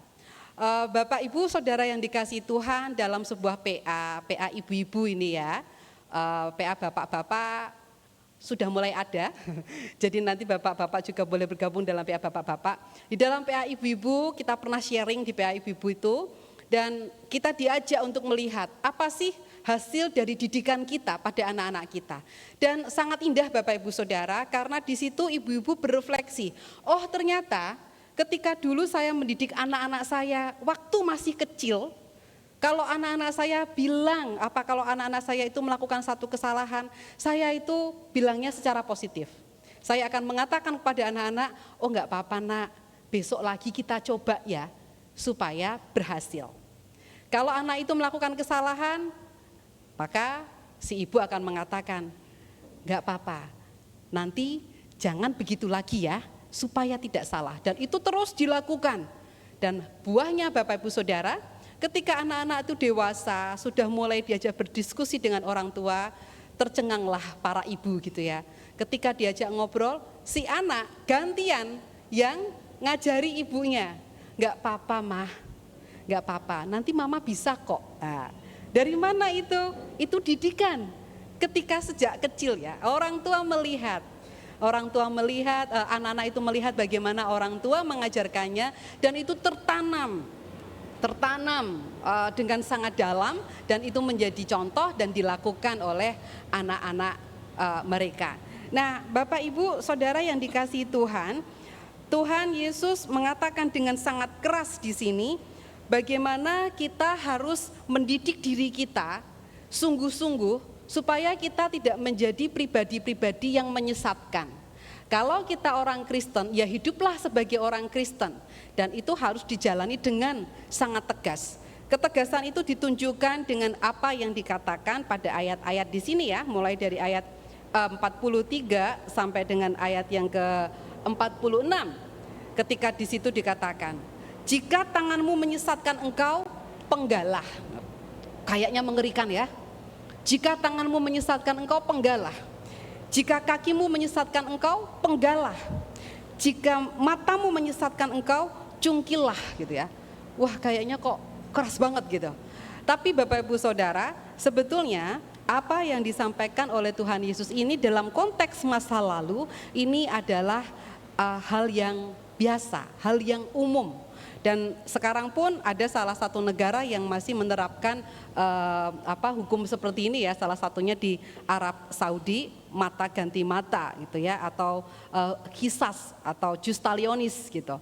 Bapak Ibu Saudara yang dikasihi Tuhan, dalam sebuah PA ibu-ibu ini ya, PA bapak-bapak, sudah mulai ada. Jadi nanti bapak-bapak juga boleh bergabung dalam PA bapak-bapak. Di dalam PA ibu-ibu kita pernah sharing di PA ibu-ibu itu, dan kita diajak untuk melihat apa sih hasil dari didikan kita pada anak-anak kita. Dan sangat indah Bapak Ibu Saudara, karena di situ ibu-ibu berefleksi, oh ternyata ketika dulu saya mendidik anak-anak saya waktu masih kecil, kalau anak-anak saya bilang, kalau anak-anak saya itu melakukan satu kesalahan, saya itu bilangnya secara positif. Saya akan mengatakan kepada anak-anak, oh enggak apa-apa nak, besok lagi kita coba ya, supaya berhasil. Kalau anak itu melakukan kesalahan, maka si ibu akan mengatakan, enggak apa-apa, nanti jangan begitu lagi ya, supaya tidak salah. Dan itu terus dilakukan. Dan buahnya Bapak Ibu Saudara, ketika anak-anak itu dewasa, sudah mulai diajak berdiskusi dengan orang tua, tercenganglah para ibu gitu ya. Ketika diajak ngobrol, si anak gantian yang ngajari ibunya, enggak apa-apa mah, enggak apa-apa, nanti mama bisa kok. Nah, dari mana itu? Itu didikan. Ketika sejak kecil ya, orang tua melihat, anak-anak itu melihat bagaimana orang tua mengajarkannya, dan itu tertanam dengan sangat dalam, dan itu menjadi contoh dan dilakukan oleh anak-anak mereka. Nah, Bapak Ibu Saudara yang dikasihi Tuhan, Tuhan Yesus mengatakan dengan sangat keras di sini bagaimana kita harus mendidik diri kita sungguh-sungguh supaya kita tidak menjadi pribadi-pribadi yang menyesatkan. Kalau kita orang Kristen, ya hiduplah sebagai orang Kristen, dan itu harus dijalani dengan sangat tegas. Ketegasan itu ditunjukkan dengan apa yang dikatakan pada ayat-ayat di sini ya, mulai dari ayat 43 sampai dengan ayat yang ke-46. Ketika di situ dikatakan, jika tanganmu menyesatkan engkau, penggalah. Kayaknya mengerikan ya. Jika tanganmu menyesatkan engkau, penggalah. Jika kakimu menyesatkan engkau, penggalah. Jika matamu menyesatkan engkau, cungkilah gitu ya. Wah, kayaknya kok keras banget gitu. Tapi Bapak Ibu Saudara, sebetulnya apa yang disampaikan oleh Tuhan Yesus ini dalam konteks masa lalu, ini adalah hal yang biasa, hal yang umum. Dan sekarang pun ada salah satu negara yang masih menerapkan hukum seperti ini ya, salah satunya di Arab Saudi, mata ganti mata gitu ya, atau qisas atau justalionis gitu.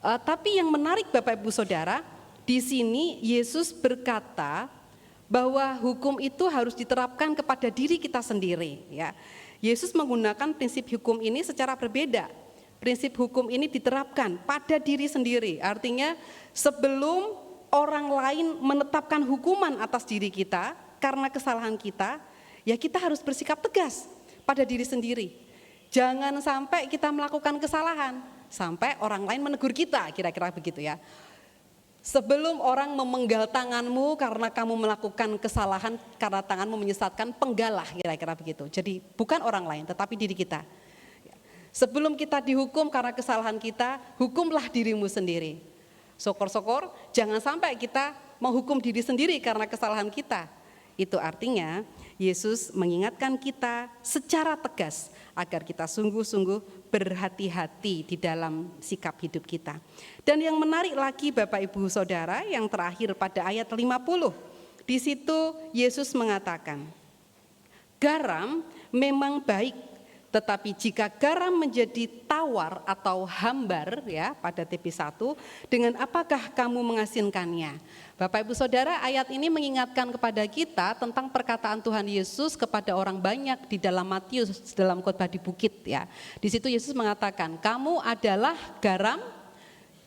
Tapi yang menarik Bapak Ibu Saudara, di sini Yesus berkata bahwa hukum itu harus diterapkan kepada diri kita sendiri ya. Yesus menggunakan prinsip hukum ini secara berbeda. Prinsip hukum ini diterapkan pada diri sendiri. Artinya sebelum orang lain menetapkan hukuman atas diri kita karena kesalahan kita, ya kita harus bersikap tegas pada diri sendiri. Jangan sampai kita melakukan kesalahan sampai orang lain menegur kita, kira-kira begitu ya. Sebelum orang memenggal tanganmu karena kamu melakukan kesalahan, karena tanganmu menyesatkan, penggalah, kira-kira begitu. Jadi bukan orang lain tetapi diri kita. Sebelum kita dihukum karena kesalahan kita, hukumlah dirimu sendiri. Syukur-syukur jangan sampai kita menghukum diri sendiri karena kesalahan kita. Itu artinya Yesus mengingatkan kita secara tegas agar kita sungguh-sungguh berhati-hati di dalam sikap hidup kita. Dan yang menarik lagi Bapak Ibu Saudara, yang terakhir pada ayat 50. Di situ Yesus mengatakan, garam memang baik, tetapi jika garam menjadi tawar atau hambar ya pada TP1, dengan apakah kamu mengasinkannya? Bapak Ibu Saudara, ayat ini mengingatkan kepada kita tentang perkataan Tuhan Yesus kepada orang banyak di dalam Matius, dalam khotbah di bukit ya. Di situ Yesus mengatakan, kamu adalah garam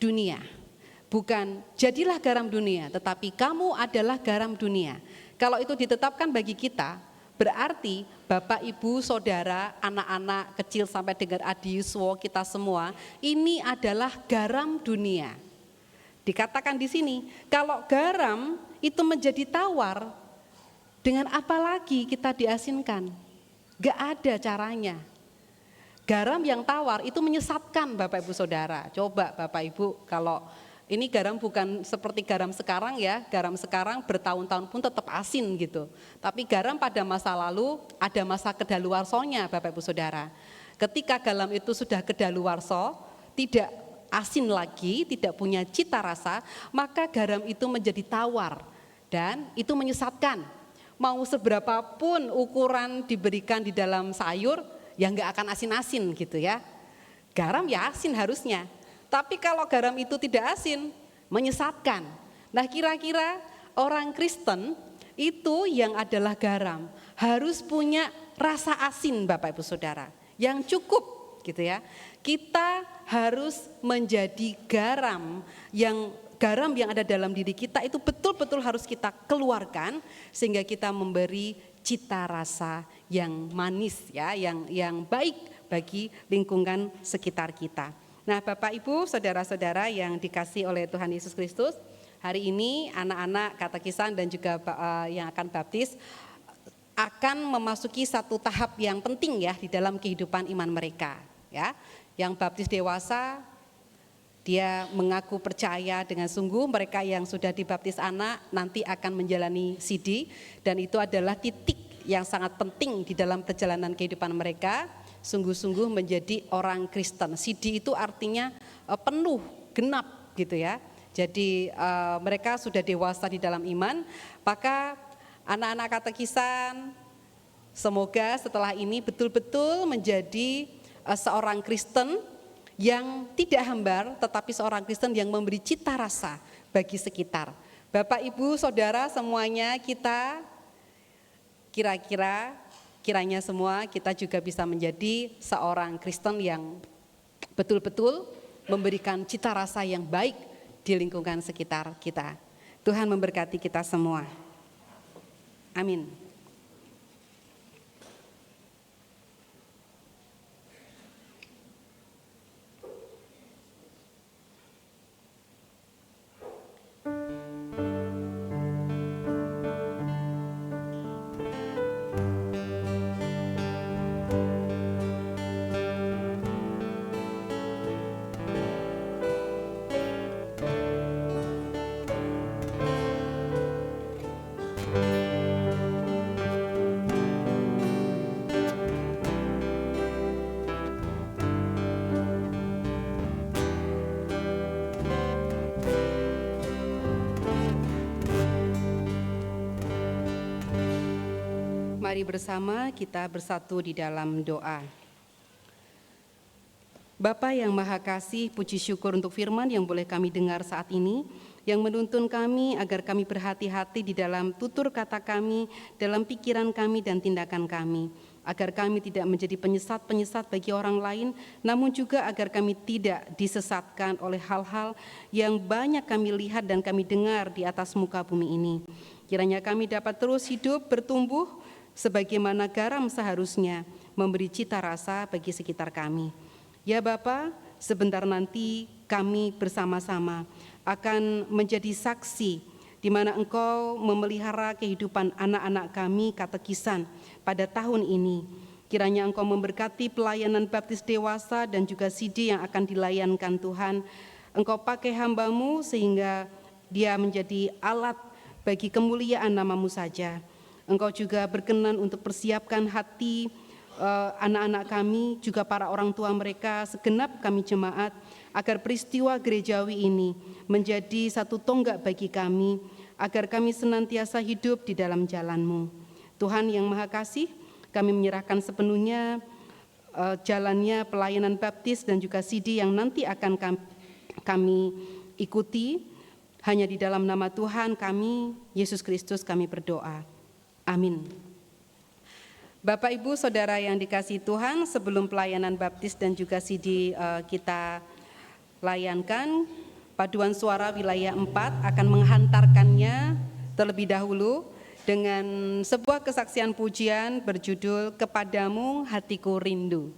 dunia. Bukan jadilah garam dunia, tetapi kamu adalah garam dunia. Kalau itu ditetapkan bagi kita, berarti Bapak, Ibu, Saudara, anak-anak kecil sampai dengan Adi Yuswo, kita semua, ini adalah garam dunia. Dikatakan di sini, kalau garam itu menjadi tawar, dengan apa lagi kita diasinkan? Gak ada caranya. Garam yang tawar itu menyesatkan Bapak Ibu Saudara. Coba Bapak Ibu kalau Ini garam bukan seperti garam sekarang ya, garam sekarang bertahun-tahun pun tetap asin gitu. Tapi garam pada masa lalu ada masa kedaluarsonya Bapak Ibu Saudara. Ketika garam itu sudah kedaluarso, tidak asin lagi, tidak punya cita rasa, maka garam itu menjadi tawar dan itu menyesatkan. Mau seberapapun ukuran diberikan di dalam sayur, ya nggak akan asin-asin gitu ya. Garam ya asin harusnya. Tapi kalau garam itu tidak asin, menyesatkan. Nah kira-kira orang Kristen itu yang adalah garam harus punya rasa asin Bapak Ibu Saudara yang cukup gitu ya. Kita harus menjadi garam yang ada dalam diri kita itu betul-betul harus kita keluarkan sehingga kita memberi cita rasa yang manis ya, yang baik bagi lingkungan sekitar kita. Nah Bapak Ibu, saudara-saudara yang dikasih oleh Tuhan Yesus Kristus, hari ini anak-anak katekisan dan juga yang akan baptis akan memasuki satu tahap yang penting ya di dalam kehidupan iman mereka. Ya, yang baptis dewasa, dia mengaku percaya dengan sungguh. Mereka yang sudah dibaptis anak nanti akan menjalani CD dan itu adalah titik yang sangat penting di dalam perjalanan kehidupan mereka. Sungguh-sungguh menjadi orang Kristen. CD itu artinya penuh, genap gitu ya. Jadi mereka sudah dewasa di dalam iman, maka anak-anak katekisan semoga setelah ini betul-betul menjadi seorang Kristen yang tidak hambar, tetapi seorang Kristen yang memberi cita rasa bagi sekitar. Bapak, Ibu, Saudara semuanya kita kiranya semua kita juga bisa menjadi seorang Kristen yang betul-betul memberikan cita rasa yang baik di lingkungan sekitar kita. Tuhan memberkati kita semua. Amin. Mari bersama kita bersatu di dalam doa. Bapa yang Maha Kasih, puji syukur untuk firman yang boleh kami dengar saat ini, yang menuntun kami agar kami berhati-hati di dalam tutur kata kami, dalam pikiran kami dan tindakan kami, agar kami tidak menjadi penyesat-penyesat bagi orang lain, namun juga agar kami tidak disesatkan oleh hal-hal yang banyak kami lihat dan kami dengar di atas muka bumi ini. Kiranya kami dapat terus hidup, bertumbuh, sebagaimana garam seharusnya memberi cita rasa bagi sekitar kami. Ya Bapa, sebentar nanti kami bersama-sama akan menjadi saksi di mana Engkau memelihara kehidupan anak-anak kami katekisan pada tahun ini. Kiranya Engkau memberkati pelayanan baptis dewasa dan juga CD yang akan dilayankan Tuhan. Engkau pakai hamba-Mu sehingga dia menjadi alat bagi kemuliaan nama-Mu saja. Engkau juga berkenan untuk persiapkan hati anak-anak kami, juga para orang tua mereka, segenap kami jemaat, agar peristiwa gerejawi ini menjadi satu tonggak bagi kami, agar kami senantiasa hidup di dalam jalan-Mu. Tuhan yang Maha Kasih, kami menyerahkan sepenuhnya jalannya pelayanan baptis dan juga CD yang nanti akan kami ikuti. Hanya di dalam nama Tuhan kami, Yesus Kristus, kami berdoa. Amin. Bapak, Ibu, Saudara yang dikasihi Tuhan, sebelum pelayanan baptis dan juga CD kita layankan, Paduan Suara Wilayah 4 akan menghantarkannya terlebih dahulu dengan sebuah kesaksian pujian berjudul Kepadamu Hatiku Rindu.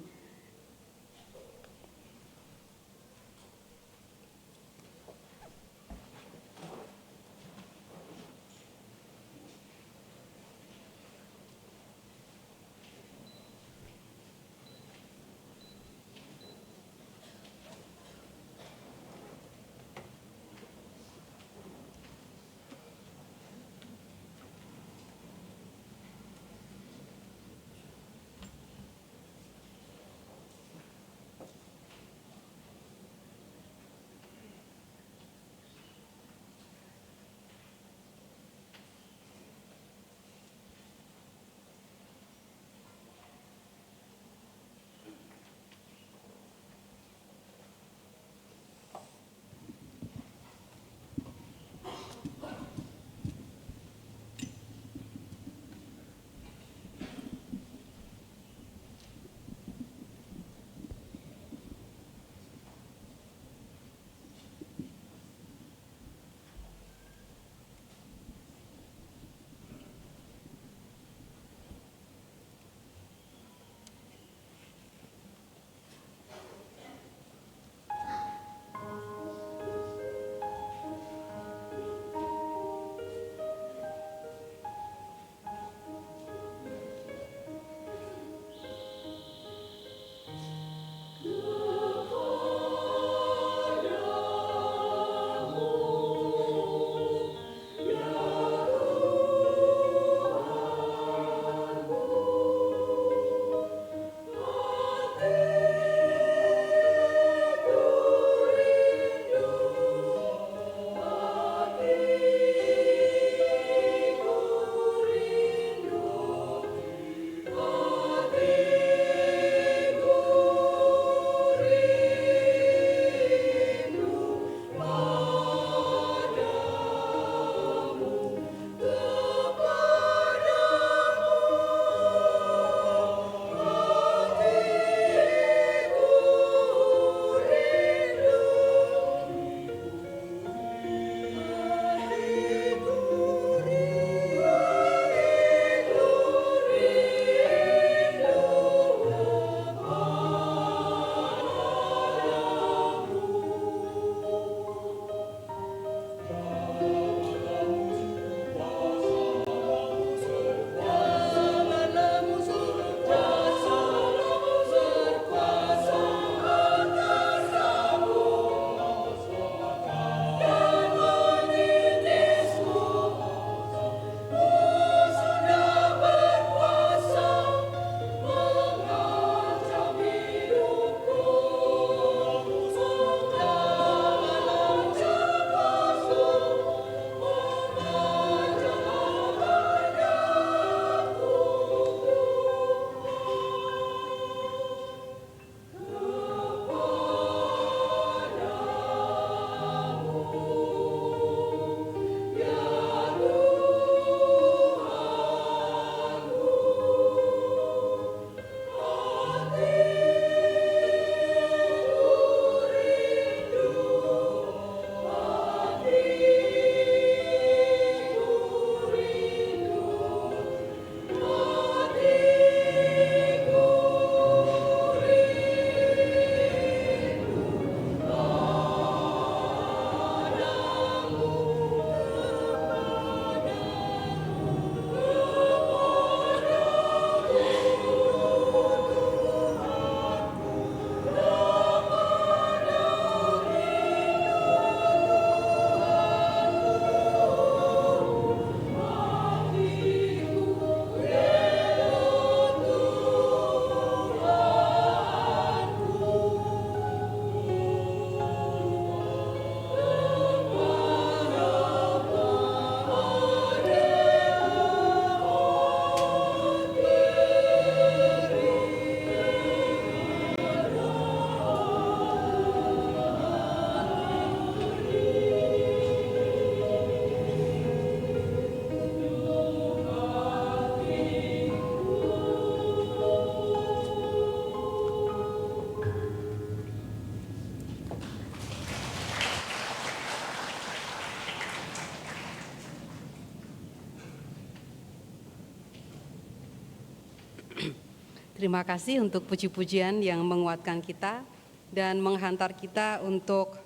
Terima kasih untuk puji-pujian yang menguatkan kita dan menghantar kita untuk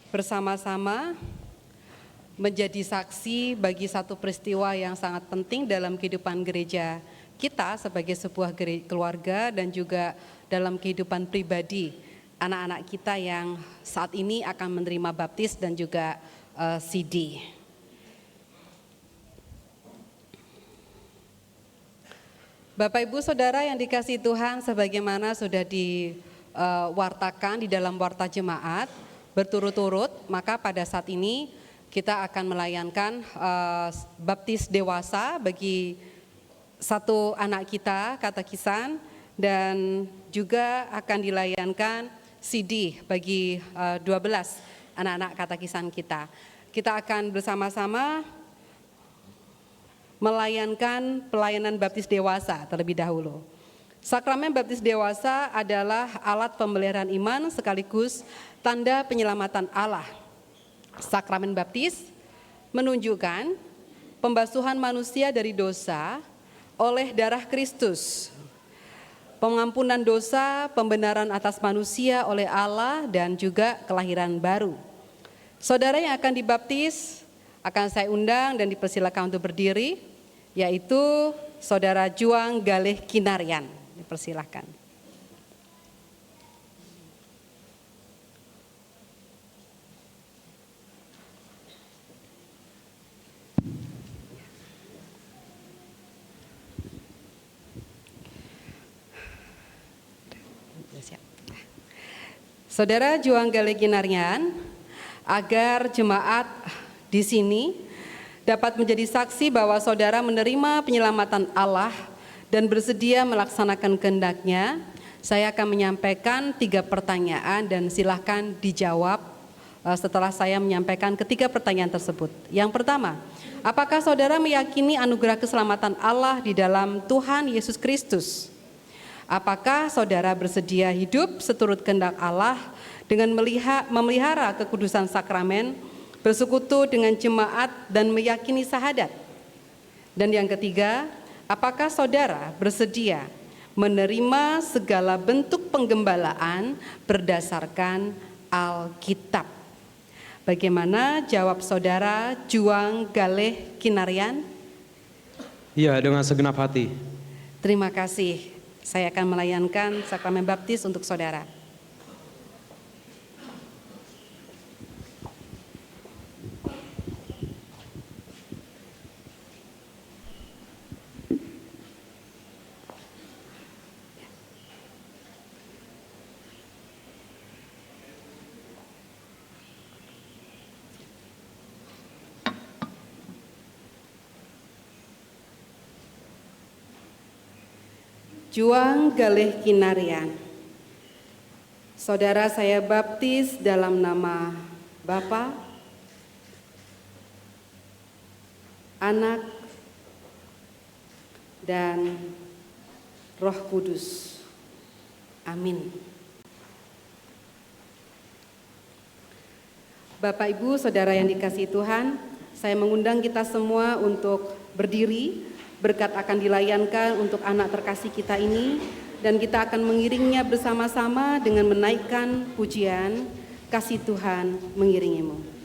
bersama-sama menjadi saksi bagi satu peristiwa yang sangat penting dalam kehidupan gereja kita sebagai sebuah keluarga dan juga dalam kehidupan pribadi anak-anak kita yang saat ini akan menerima baptis dan juga CD. Bapak Ibu Saudara yang dikasihi Tuhan, sebagaimana sudah diwartakan di dalam warta jemaat berturut-turut, maka pada saat ini kita akan melayankan baptis dewasa bagi satu anak kita, katekisan, dan juga akan dilayankan CD bagi 12 anak-anak katekisan kita. Kita akan bersama-sama melayankan pelayanan baptis dewasa terlebih dahulu. Sakramen baptis dewasa adalah alat pemeliharaan iman sekaligus tanda penyelamatan Allah. Sakramen baptis menunjukkan pembasuhan manusia dari dosa oleh darah Kristus, pengampunan dosa, pembenaran atas manusia oleh Allah, dan juga kelahiran baru. Saudara yang akan dibaptis akan saya undang dan dipersilakan untuk berdiri, yaitu Saudara Juang Galih Kinarian. Dipersilakan. Saudara Juang Galih Kinarian, agar jemaat di sini dapat menjadi saksi bahwa saudara menerima penyelamatan Allah dan bersedia melaksanakan kehendak-Nya, saya akan menyampaikan 3 pertanyaan dan silakan dijawab setelah saya menyampaikan ketiga pertanyaan tersebut. Yang pertama, apakah saudara meyakini anugerah keselamatan Allah di dalam Tuhan Yesus Kristus? Apakah saudara bersedia hidup seturut kehendak Allah dengan memelihara kekudusan sakramen, bersekutu dengan jemaat dan meyakini syahadat? Dan yang ketiga, apakah saudara bersedia menerima segala bentuk penggembalaan berdasarkan Alkitab? Bagaimana jawab saudara Juang Galih Kinarian?
Iya, dengan segenap hati.
Terima kasih. Saya akan melayankan sakramen baptis untuk saudara. Juang Galih Kinarian, saudara saya baptis dalam nama Bapa, Anak, dan Roh Kudus. Amin. Bapak Ibu Saudara yang dikasihi Tuhan, saya mengundang kita semua untuk berdiri. Berkat akan dilayankan untuk anak terkasih kita ini, dan kita akan mengiringnya bersama-sama dengan menaikkan pujian Kasih Tuhan mengiringimu.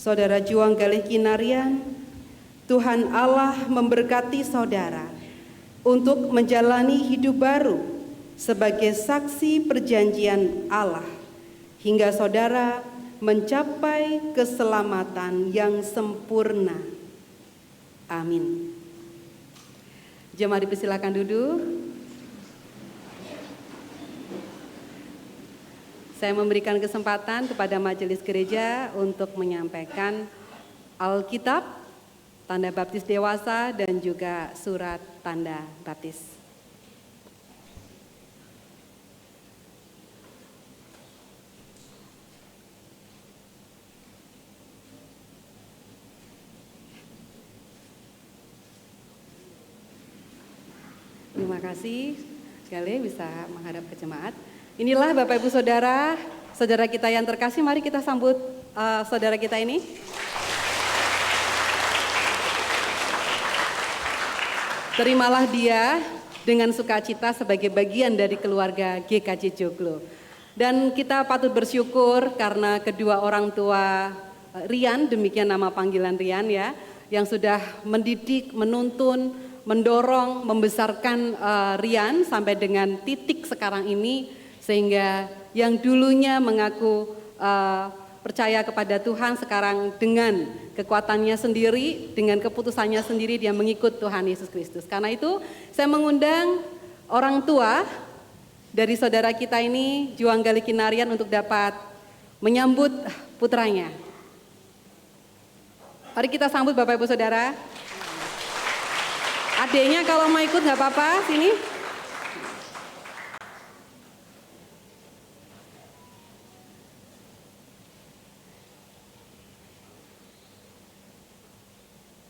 Saudara Juang Galih Kinarian, Tuhan Allah memberkati saudara untuk menjalani hidup baru sebagai saksi perjanjian Allah hingga saudara mencapai keselamatan yang sempurna. Amin. Jemaat dipersilakan duduk. Saya memberikan kesempatan kepada majelis gereja untuk menyampaikan Alkitab, tanda baptis dewasa, dan juga surat tanda baptis. Terima kasih sekali bisa menghadap ke jemaat. Inilah Bapak Ibu Saudara, saudara kita yang terkasih, mari kita sambut saudara kita ini. Terimalah dia dengan sukacita sebagai bagian dari keluarga GKJ Joglo. Dan kita patut bersyukur karena kedua orang tua Rian, demikian nama panggilan Rian ya, yang sudah mendidik, menuntun, mendorong, membesarkan Rian sampai dengan titik sekarang ini, sehingga yang dulunya mengaku percaya kepada Tuhan, sekarang dengan kekuatannya sendiri, dengan keputusannya sendiri dia mengikut Tuhan Yesus Kristus. Karena itu saya mengundang orang tua dari saudara kita ini, Juang Gali Kinarian, untuk dapat menyambut putranya. Mari kita sambut Bapak Ibu Saudara. Adiknya kalau mau ikut nggak apa-apa, sini.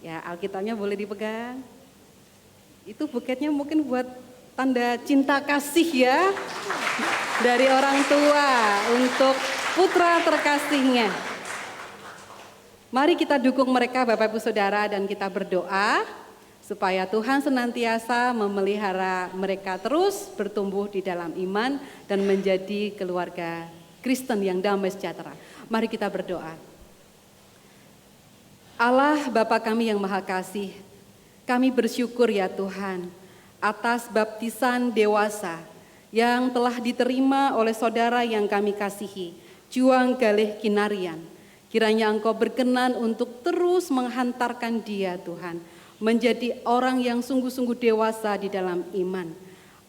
Ya, Alkitabnya boleh dipegang. Itu buketnya mungkin buat tanda cinta kasih ya dari orang tua untuk putra terkasihnya. Mari kita dukung mereka Bapak Ibu Saudara, dan kita berdoa supaya Tuhan senantiasa memelihara mereka terus bertumbuh di dalam iman dan menjadi keluarga Kristen yang damai sejahtera. Mari kita berdoa. Allah Bapa kami yang Maha Kasih, kami bersyukur ya Tuhan atas baptisan dewasa yang telah diterima oleh saudara yang kami kasihi, Juang Galih Kinarian. Kiranya Engkau berkenan untuk terus menghantarkan dia Tuhan, menjadi orang yang sungguh-sungguh dewasa di dalam iman.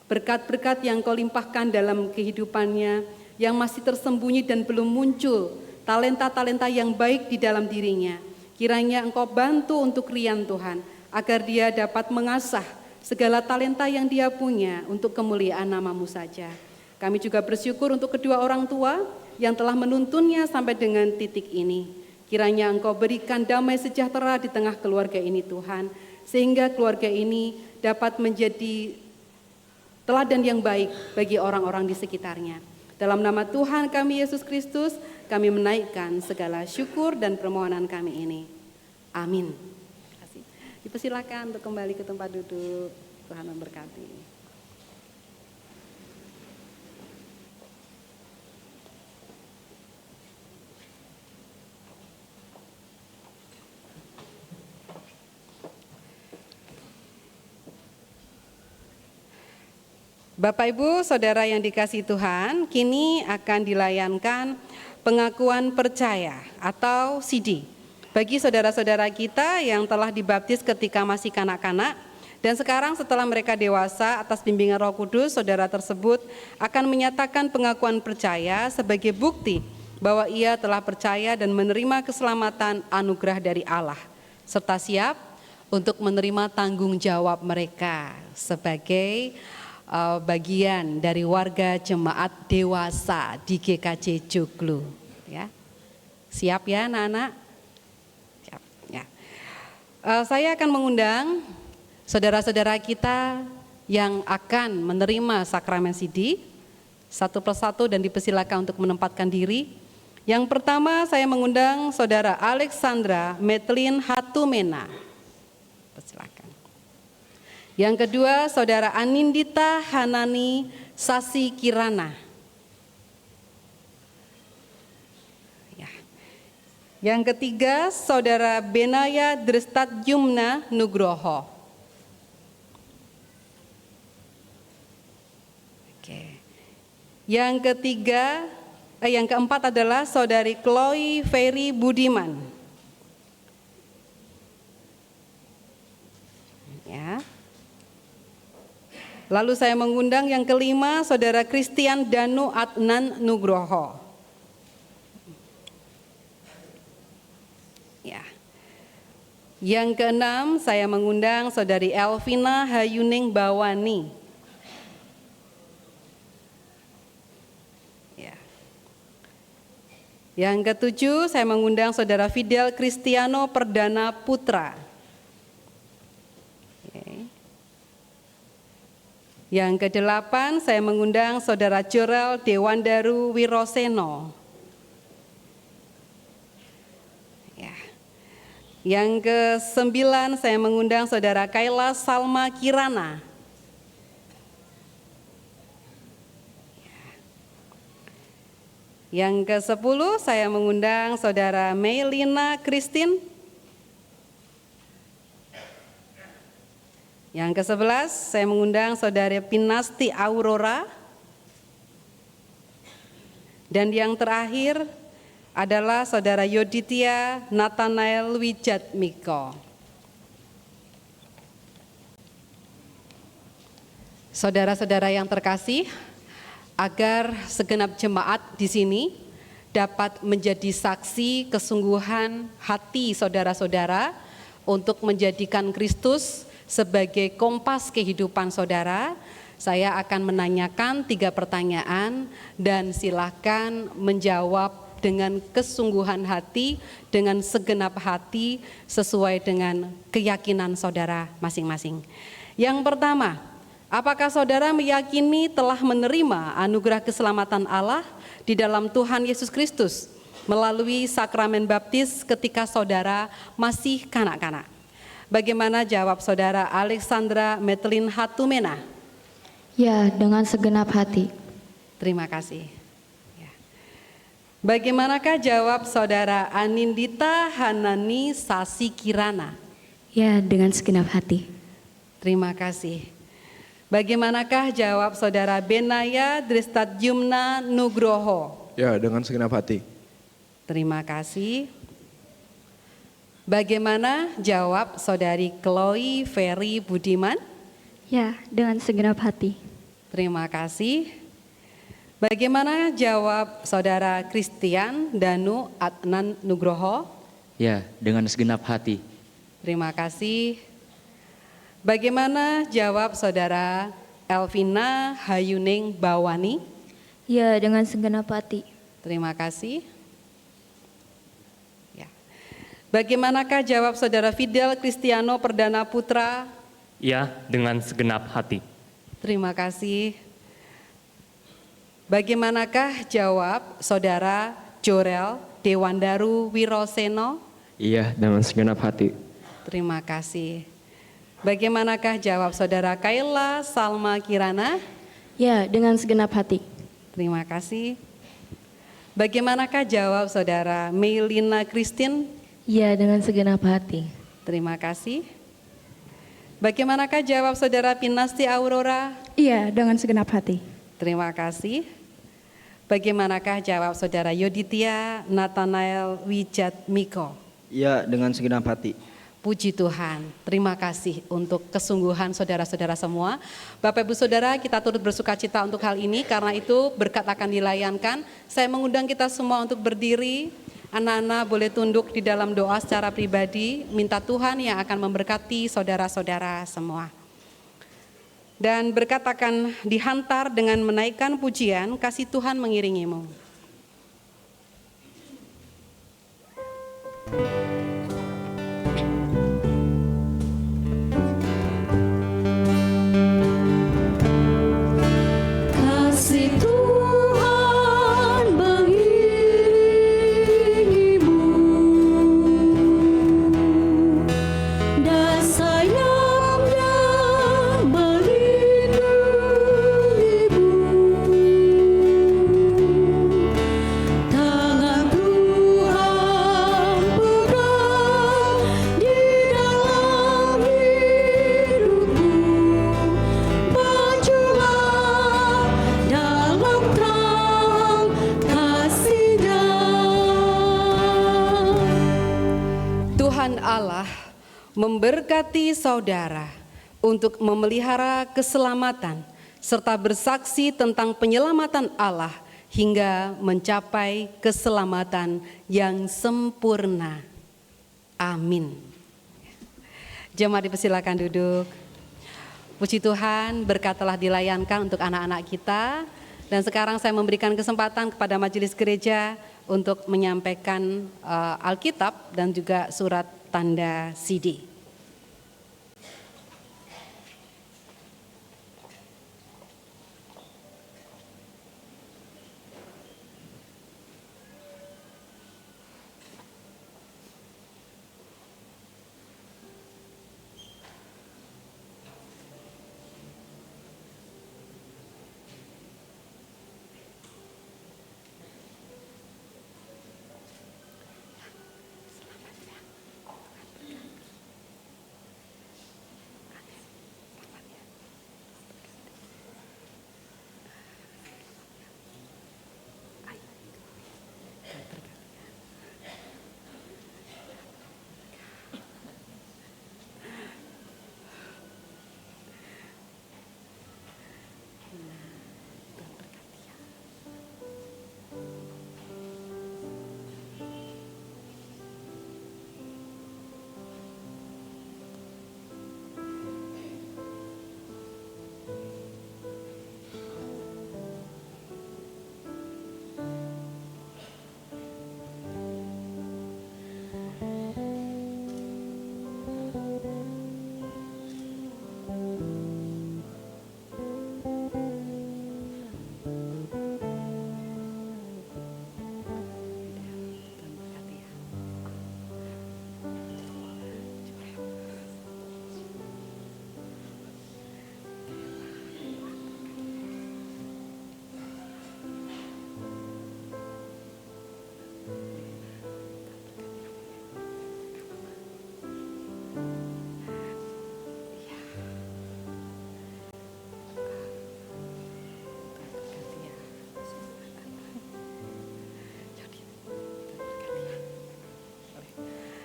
Berkat-berkat yang Kau limpahkan dalam kehidupannya yang masih tersembunyi dan belum muncul, talenta-talenta yang baik di dalam dirinya. Kiranya Engkau bantu untuk Rian Tuhan, agar dia dapat mengasah segala talenta yang dia punya untuk kemuliaan nama-Mu saja. Kami juga bersyukur untuk kedua orang tua yang telah menuntunnya sampai dengan titik ini. Kiranya Engkau berikan damai sejahtera di tengah keluarga ini Tuhan, sehingga keluarga ini dapat menjadi teladan yang baik bagi orang-orang di sekitarnya. Dalam nama Tuhan kami Yesus Kristus, kami menaikkan segala syukur dan permohonan kami ini. Amin. Terima kasih. Dipersilakan untuk kembali ke tempat duduk. Tuhan memberkati. Bapak Ibu Saudara yang dikasihi Tuhan, kini akan dilayankan pengakuan percaya atau CD bagi saudara-saudara kita yang telah dibaptis ketika masih kanak-kanak, dan sekarang setelah mereka dewasa atas bimbingan Roh Kudus, saudara tersebut akan menyatakan pengakuan percaya sebagai bukti bahwa ia telah percaya dan menerima keselamatan anugerah dari Allah, serta siap untuk menerima tanggung jawab mereka sebagai bagian dari warga jemaat dewasa di GKJ Joglo. Ya. Siap ya anak-anak? Siap ya. Saya akan mengundang saudara-saudara kita yang akan menerima sakramen CD satu persatu dan dipersilakan untuk menempatkan diri. Yang pertama saya mengundang saudara Alexandra Metlin Hatumena. Persilakan. Yang kedua, saudara Anindita Hanani Sasi Kirana. Ya. Yang ketiga, saudara Benaya Drestat Yumna Nugroho. Oke. Yang keempat adalah Saudari Chloe Ferry Budiman. Ya. Lalu saya mengundang yang kelima Saudara Christian Danu Adnan Nugroho. Ya. Yang keenam saya mengundang Saudari Elvina Hayuning Bawani. Ya. Yang ketujuh saya mengundang Saudara Fidel Kristiano Perdana Putra. Oke. Yang kedelapan saya mengundang Saudara Jorel Dewandaru Wiroseno. Ya. Yang kesembilan saya mengundang Saudara Kaila Salma Kirana. Yang ke-10 saya mengundang Saudara Melina Christine. Yang ke-11 saya mengundang Saudara Pinasti Aurora. Dan yang terakhir adalah Saudara Yoditia Nathanael Wijatmiko. Saudara-saudara yang terkasih, agar segenap jemaat di sini dapat menjadi saksi kesungguhan hati saudara-saudara untuk menjadikan Kristus sebagai kompas kehidupan saudara, saya akan menanyakan 3 pertanyaan dan silakan menjawab dengan kesungguhan hati, dengan segenap hati sesuai dengan keyakinan saudara masing-masing. Yang pertama, apakah saudara meyakini telah menerima anugerah keselamatan Allah di dalam Tuhan Yesus Kristus melalui sakramen baptis ketika saudara masih kanak-kanak? Bagaimana jawab saudara Alexandra Metlin Hatumena?
Ya, dengan segenap hati.
Terima kasih. Ya. Bagaimanakah jawab saudara Anindita Hanani Sasi Kirana?
Ya, dengan segenap hati.
Terima kasih. Bagaimanakah jawab saudara Benaya Dristadyumna Nugroho?
Ya, dengan segenap hati.
Terima kasih. Bagaimana jawab saudari Chloe Ferry Budiman?
Ya, dengan segenap hati.
Terima kasih. Bagaimana jawab saudara Christian Danu Adnan Nugroho?
Ya, dengan segenap hati.
Terima kasih. Bagaimana jawab saudara Elvina Hayuning Bawani?
Ya, dengan segenap hati.
Terima kasih. Ya. Bagaimanakah jawab saudara Fidel Kristiano Perdana Putra?
Ya, dengan segenap hati.
Terima kasih. Bagaimanakah jawab saudara Jorel Dewandaru Wiroseno?
Iya, dengan segenap hati.
Terima kasih. Bagaimanakah jawab saudara Kaila Salma Kirana?
Ya, dengan segenap hati.
Terima kasih. Bagaimanakah jawab saudara Melina Christine?
Ya, dengan segenap hati.
Terima kasih. Bagaimanakah jawab saudara Pinasti Aurora?
Iya, dengan segenap hati.
Terima kasih. Bagaimanakah jawab saudara Yoditia Nathanael Wijatmiko?
Ya, dengan segenap hati.
Puji Tuhan, terima kasih untuk kesungguhan saudara-saudara semua. Bapak Ibu Saudara, kita turut bersuka cita untuk hal ini, karena itu berkat akan dilayankan. Saya mengundang kita semua untuk berdiri, anak-anak boleh tunduk di dalam doa secara pribadi, minta Tuhan yang akan memberkati saudara-saudara semua. Dan berkat akan dihantar dengan menaikkan pujian, kasih Tuhan mengiringimu.
Kasih Tuhan mengiringimu dan sayapnya melindungimu. Tangan Tuhan
Tuhan Allah memberkati saudara untuk memelihara keselamatan serta bersaksi tentang penyelamatan Allah hingga mencapai keselamatan yang sempurna. Amin. Jemaat dipersilakan duduk. Puji Tuhan, berkat telah dilayankan untuk anak-anak kita. Dan sekarang saya memberikan kesempatan kepada majelis gereja untuk menyampaikan Alkitab dan juga surat tanda CD.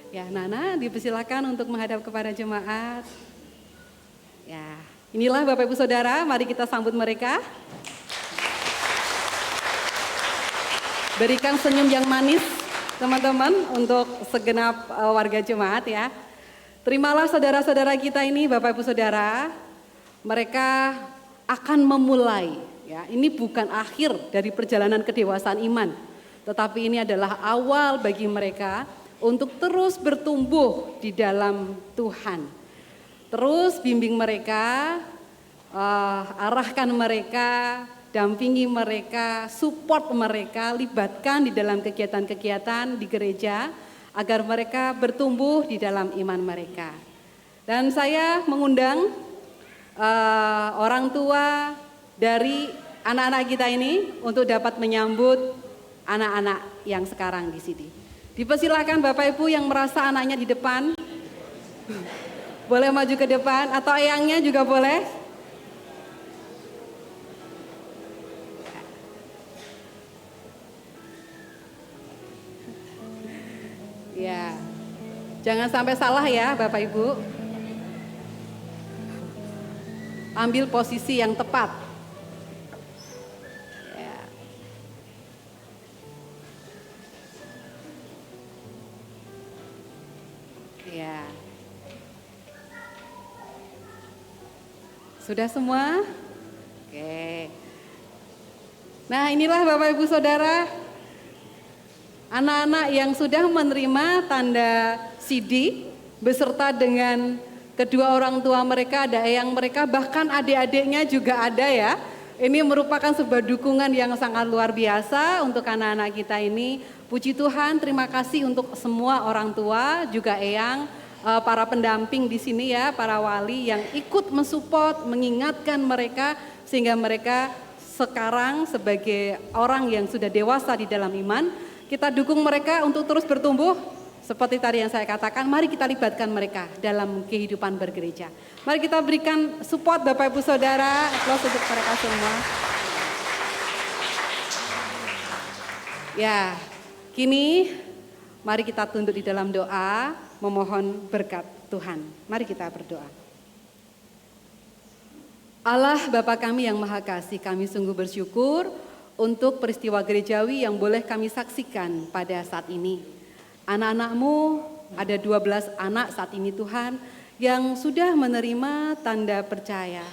Ya, Nana dipersilakan untuk menghadap kepada jemaat. Ya, inilah Bapak Ibu Saudara, mari kita sambut mereka. Berikan senyum yang manis teman-teman untuk segenap warga jemaat ya. Terimalah saudara-saudara kita ini, Bapak Ibu Saudara, mereka akan memulai ya. Ini bukan akhir dari perjalanan kedewasaan iman, tetapi ini adalah awal bagi mereka untuk terus bertumbuh di dalam Tuhan. Terus bimbing mereka, arahkan mereka, dampingi mereka, support mereka, libatkan di dalam kegiatan-kegiatan di gereja agar mereka bertumbuh di dalam iman mereka. Dan saya mengundang orang tua dari anak-anak kita ini untuk dapat menyambut anak-anak yang sekarang di sini. Dipersilakan Bapak Ibu yang merasa anaknya di depan, boleh maju ke depan atau eyangnya juga boleh. Ya, jangan sampai salah ya Bapak Ibu. Ambil posisi yang tepat. Ya. Sudah semua? Oke. Nah, inilah Bapak Ibu Saudara, anak-anak yang sudah menerima tanda CD beserta dengan kedua orang tua mereka, ada eyang mereka, bahkan adik-adiknya juga ada ya. Ini merupakan sebuah dukungan yang sangat luar biasa untuk anak-anak kita ini. Puji Tuhan, terima kasih untuk semua orang tua, juga eyang, para pendamping di sini ya, para wali yang ikut mensupport, mengingatkan mereka sehingga mereka sekarang sebagai orang yang sudah dewasa di dalam iman, kita dukung mereka untuk terus bertumbuh. Seperti tadi yang saya katakan, mari kita libatkan mereka dalam kehidupan bergereja. Mari kita berikan support Bapak Ibu Saudara, aplaus untuk mereka semua. Ya, kini Mari kita tunduk di dalam doa, memohon berkat Tuhan. Mari kita berdoa. Allah Bapa kami yang Maha Kasih, kami sungguh bersyukur untuk peristiwa gerejawi yang boleh kami saksikan pada saat ini. Anak-anak-Mu, ada 12 anak saat ini Tuhan, yang sudah menerima tanda percaya.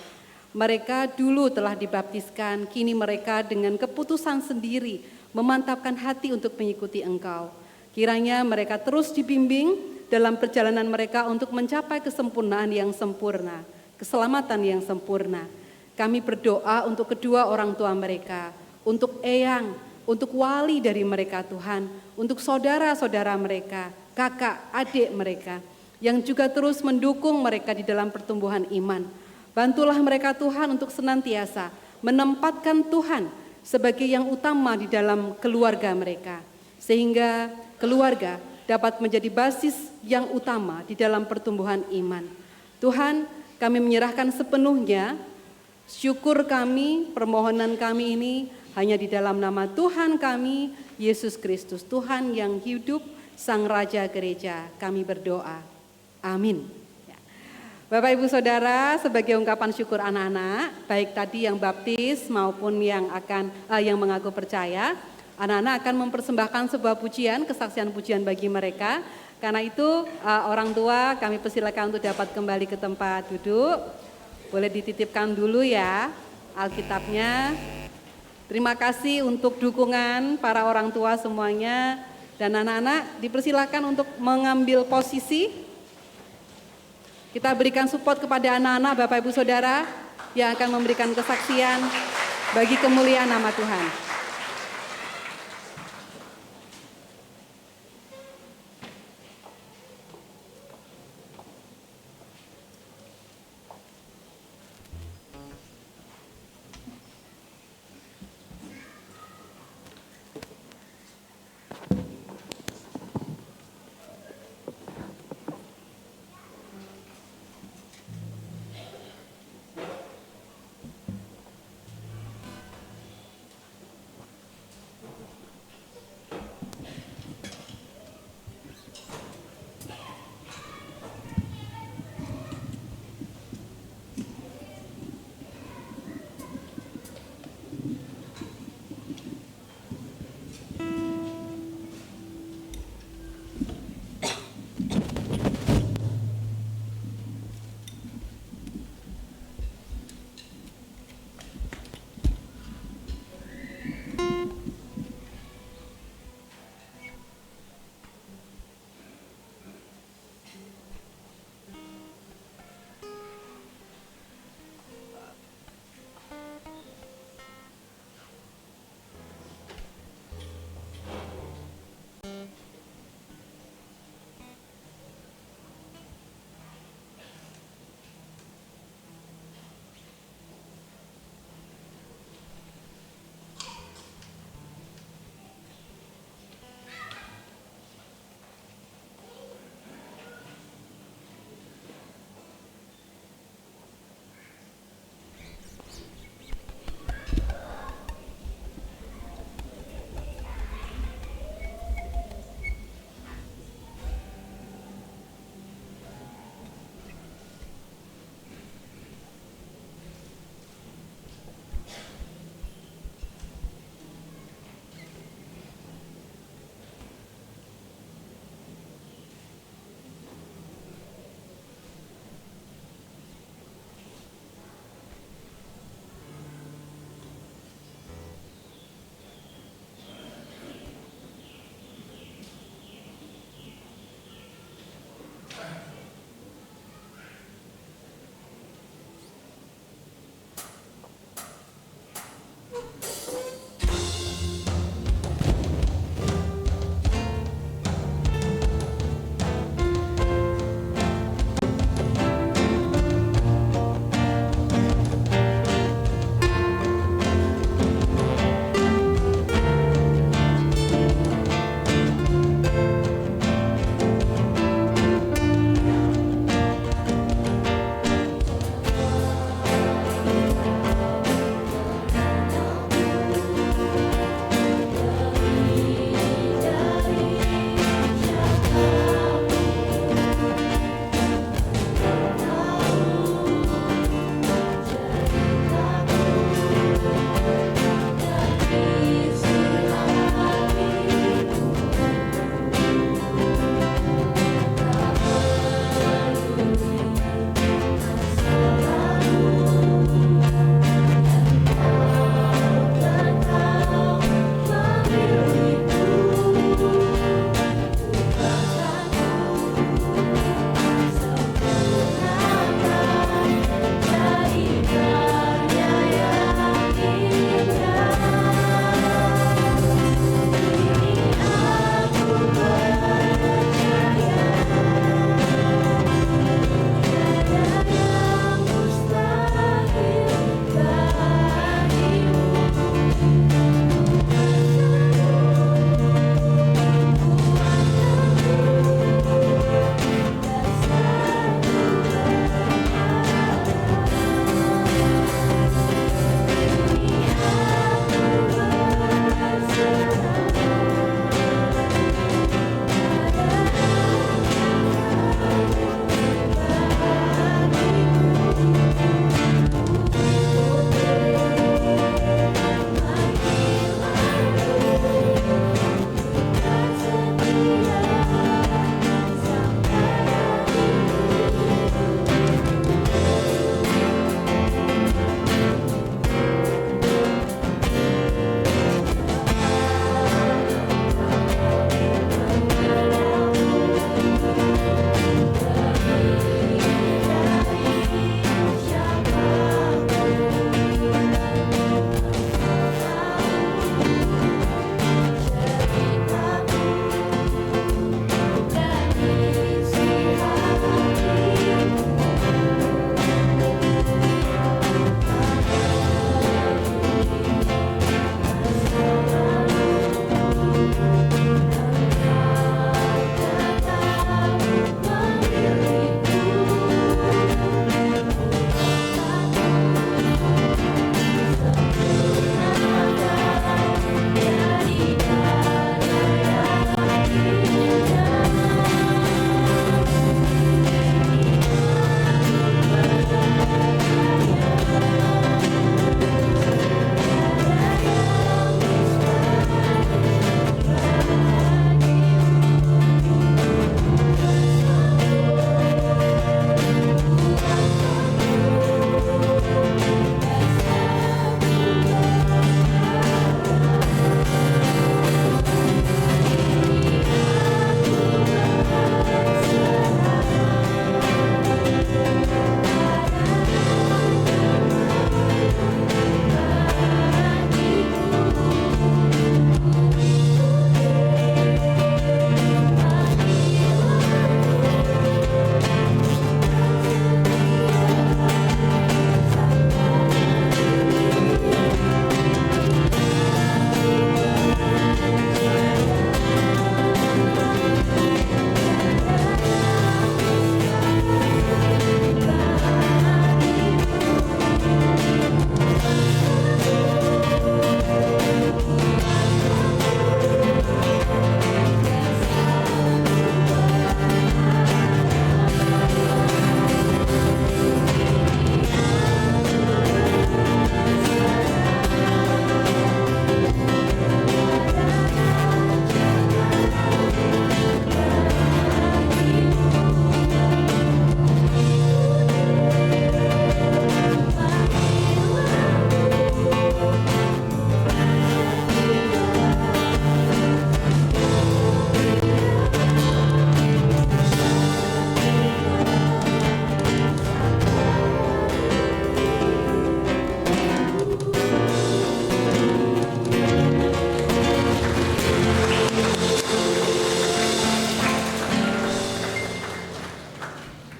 Mereka dulu telah dibaptiskan, kini mereka dengan keputusan sendiri memantapkan hati untuk mengikuti Engkau. Kiranya mereka terus dibimbing dalam perjalanan mereka untuk mencapai kesempurnaan yang sempurna, keselamatan yang sempurna. Kami berdoa untuk kedua orang tua mereka, untuk eyang, untuk wali dari mereka Tuhan, untuk saudara-saudara mereka, kakak, adik mereka, yang juga terus mendukung mereka di dalam pertumbuhan iman. Bantulah mereka Tuhan untuk senantiasa menempatkan Tuhan sebagai yang utama di dalam keluarga mereka, sehingga keluarga dapat menjadi basis yang utama di dalam pertumbuhan iman. Tuhan, kami menyerahkan sepenuhnya syukur kami, permohonan kami ini hanya di dalam nama Tuhan kami, Yesus Kristus, Tuhan yang hidup, Sang Raja Gereja, kami berdoa. Amin. Bapak Ibu Saudara, sebagai ungkapan syukur anak-anak, baik tadi yang baptis maupun yang mengaku percaya, anak-anak akan mempersembahkan sebuah pujian, kesaksian pujian bagi mereka. Karena itu orang tua kami persilakan untuk dapat kembali ke tempat duduk. Boleh dititipkan dulu ya Alkitabnya. Terima kasih untuk dukungan para orang tua semuanya, dan anak-anak dipersilakan untuk mengambil posisi. Kita berikan support kepada anak-anak Bapak Ibu Saudara yang akan memberikan kesaksian bagi kemuliaan nama Tuhan.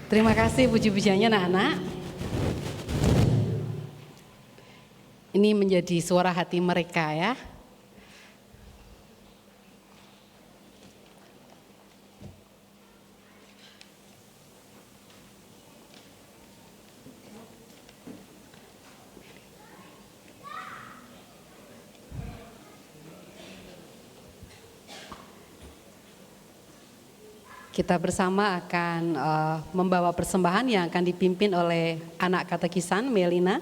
Terima kasih puji-pujiannya anak-anak. Ini menjadi suara hati mereka ya. Kita bersama akan membawa persembahan yang akan dipimpin oleh anak katekisan Melina.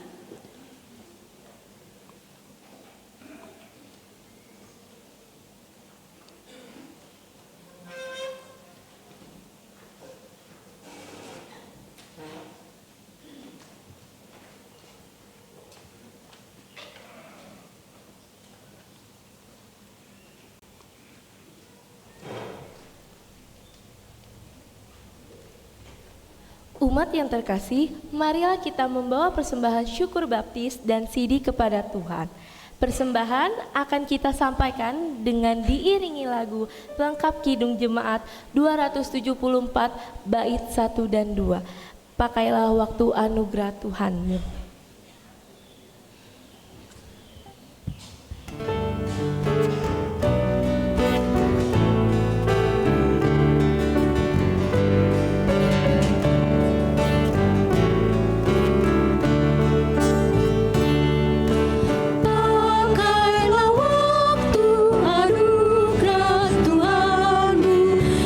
Umat yang terkasih, marilah kita membawa persembahan syukur baptis dan sidi kepada Tuhan. Persembahan akan kita sampaikan dengan diiringi lagu lengkap Kidung Jemaat 274 bait 1 dan 2. Pakailah waktu anugerah Tuhanmu.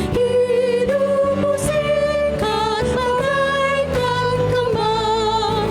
Hidupmu singkat bagaikan kembang.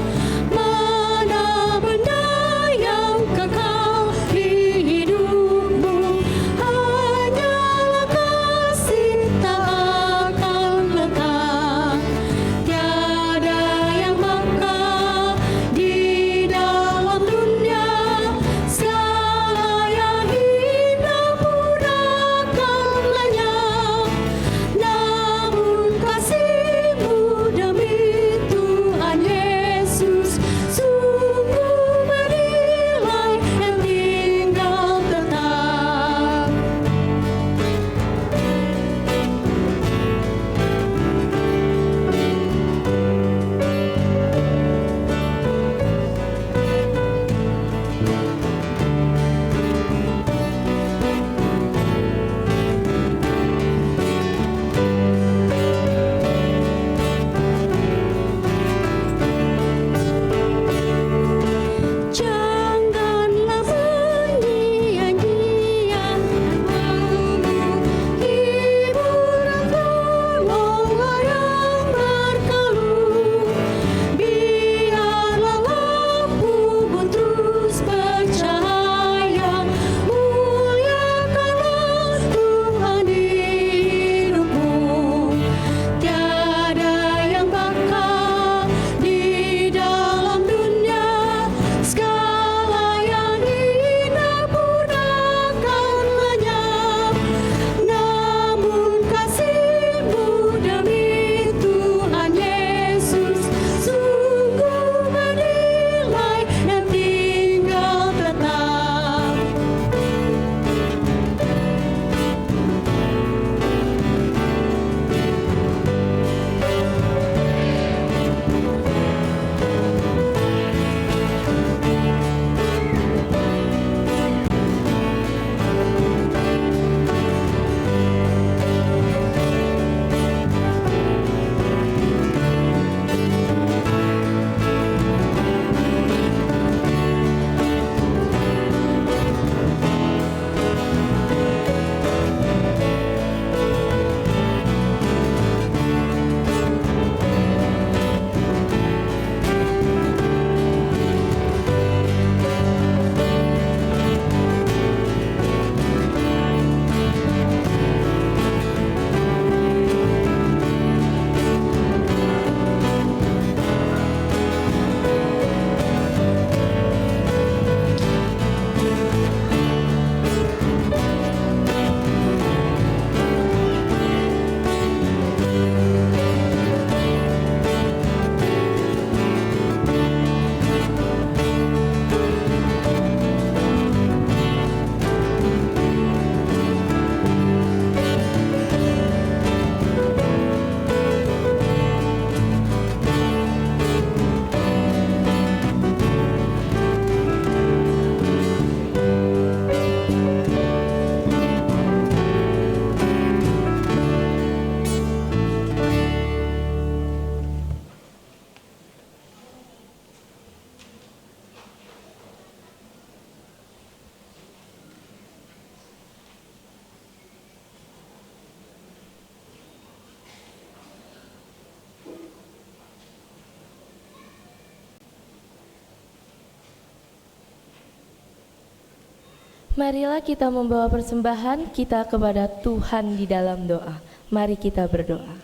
Marilah kita membawa persembahan kita kepada Tuhan di dalam doa. Mari kita berdoa.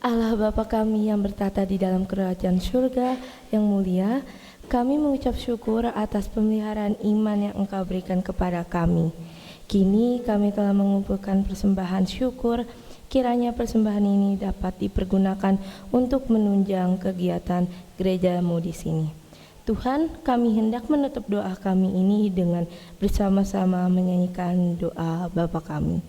Allah Bapa kami yang bertata di dalam kerajaan surga yang mulia, kami mengucap syukur atas pemeliharaan iman yang Engkau berikan kepada kami. Kini kami telah mengumpulkan persembahan syukur, kiranya persembahan ini dapat dipergunakan untuk menunjang kegiatan gerejamu di sini. Tuhan, kami hendak menutup doa kami ini dengan bersama-sama menyanyikan doa Bapa kami.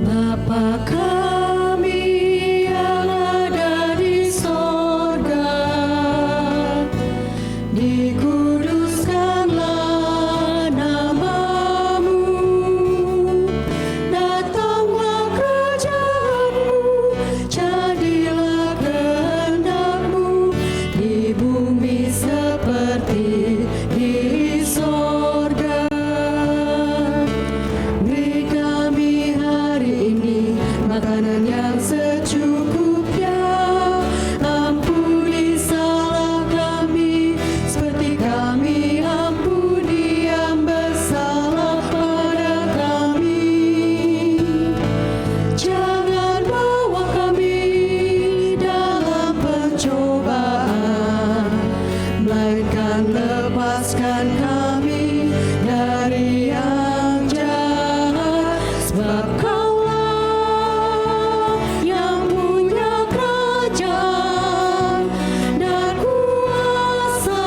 Bapa kami yang ada di sorga, dikuduskanlah namamu, datanglah kerajaanmu, jadilah kehendakmu di bumi seperti di sorga. Beri kami hari ini makanan yang secukupnya, ampuni salah kami seperti kami ampuni yang bersalah pada kami. Jangan bawa kami dalam pencobaan, melainkan lepaskan kami dari yang jahat, sebab Kaulah yang punya kerajaan dan kuasa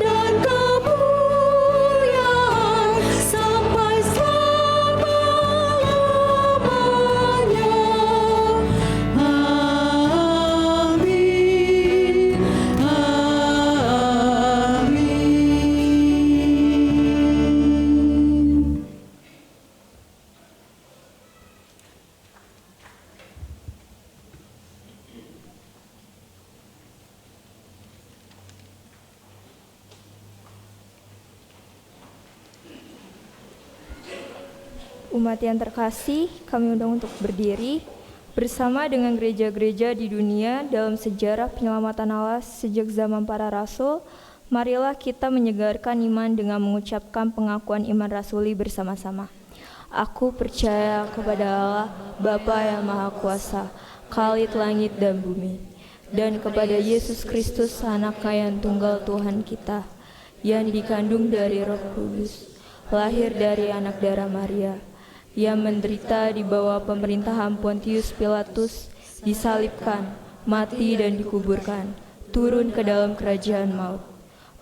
dan kemuliaan sampai selama-lamanya. Amin. Amin.
Umat yang terkasih, kami undang untuk berdiri bersama dengan gereja-gereja di dunia dalam sejarah penyelamatan Allah sejak zaman para rasul. Marilah kita menyegarkan iman dengan mengucapkan pengakuan iman rasuli bersama-sama. Aku percaya kepada Allah, Bapa yang Maha Kuasa, Khalid langit dan bumi, dan kepada Yesus Kristus, Anak-Nya yang tunggal Tuhan kita, yang dikandung dari Roh Kudus, lahir dari anak darah Maria, yang menderita di bawah pemerintahan Pontius Pilatus, disalibkan, mati dan dikuburkan, turun ke dalam kerajaan maut.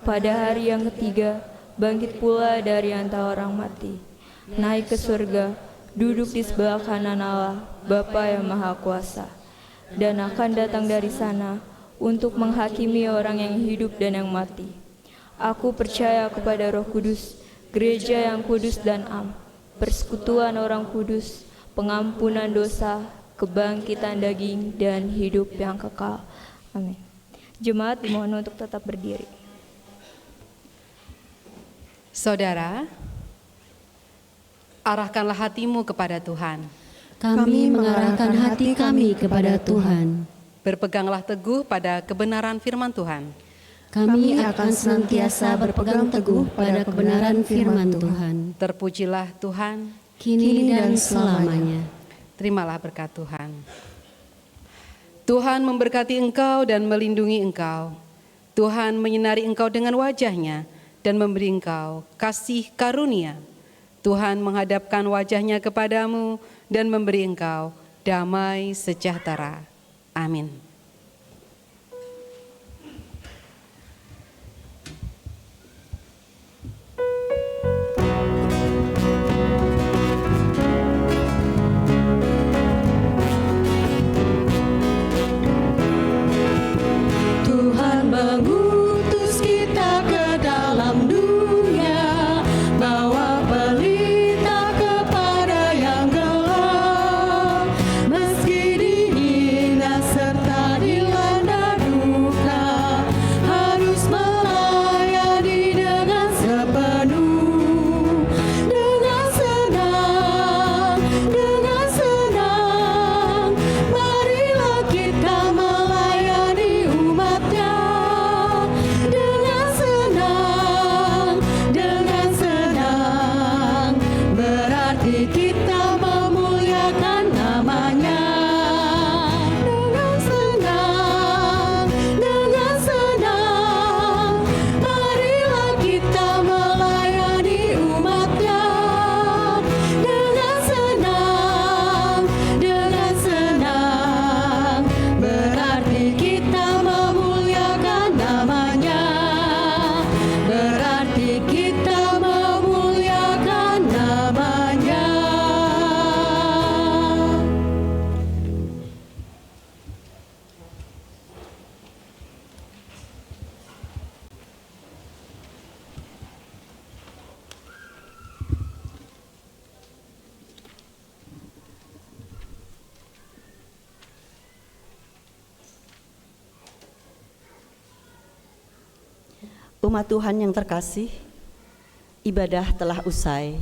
Pada hari yang ketiga, bangkit pula dari antara orang mati, naik ke surga, duduk di sebelah kanan Allah, Bapa yang Maha Kuasa, dan akan datang dari sana untuk menghakimi orang yang hidup dan yang mati. Aku percaya kepada Roh Kudus, gereja yang kudus dan am, persekutuan orang kudus, pengampunan dosa, kebangkitan daging, dan hidup yang kekal. Amin. Jemaat dimohon untuk tetap berdiri.
Saudara, arahkanlah hatimu kepada Tuhan.
Kami mengarahkan hati kami kepada Tuhan.
Berpeganglah teguh pada kebenaran firman Tuhan.
Kami akan senantiasa berpegang teguh pada kebenaran firman Tuhan.
Terpujilah Tuhan,
Kini dan selamanya.
terimalah berkat Tuhan. Tuhan memberkati engkau dan melindungi engkau. Tuhan menyinari engkau dengan wajah-Nya dan memberi engkau kasih karunia. Tuhan menghadapkan wajah-Nya kepadamu dan memberi engkau damai sejahtera. Amin.
Tuhan mengutus kita ke dalam dunia, bawa pelita kepada yang gelap, meski dihina serta
Umat Tuhan yang terkasih, ibadah telah usai.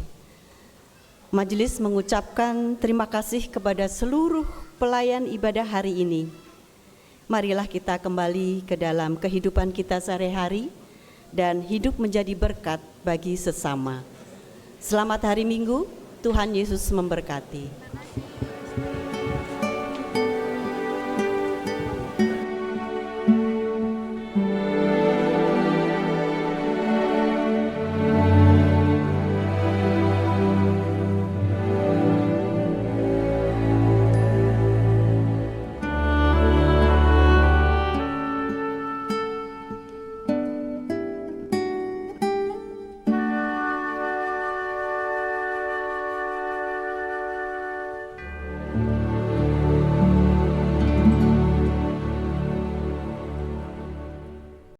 Majelis mengucapkan terima kasih kepada seluruh pelayan ibadah hari ini. Marilah kita kembali ke dalam kehidupan kita sehari-hari dan hidup menjadi berkat bagi sesama. Selamat hari Minggu, Tuhan Yesus memberkati.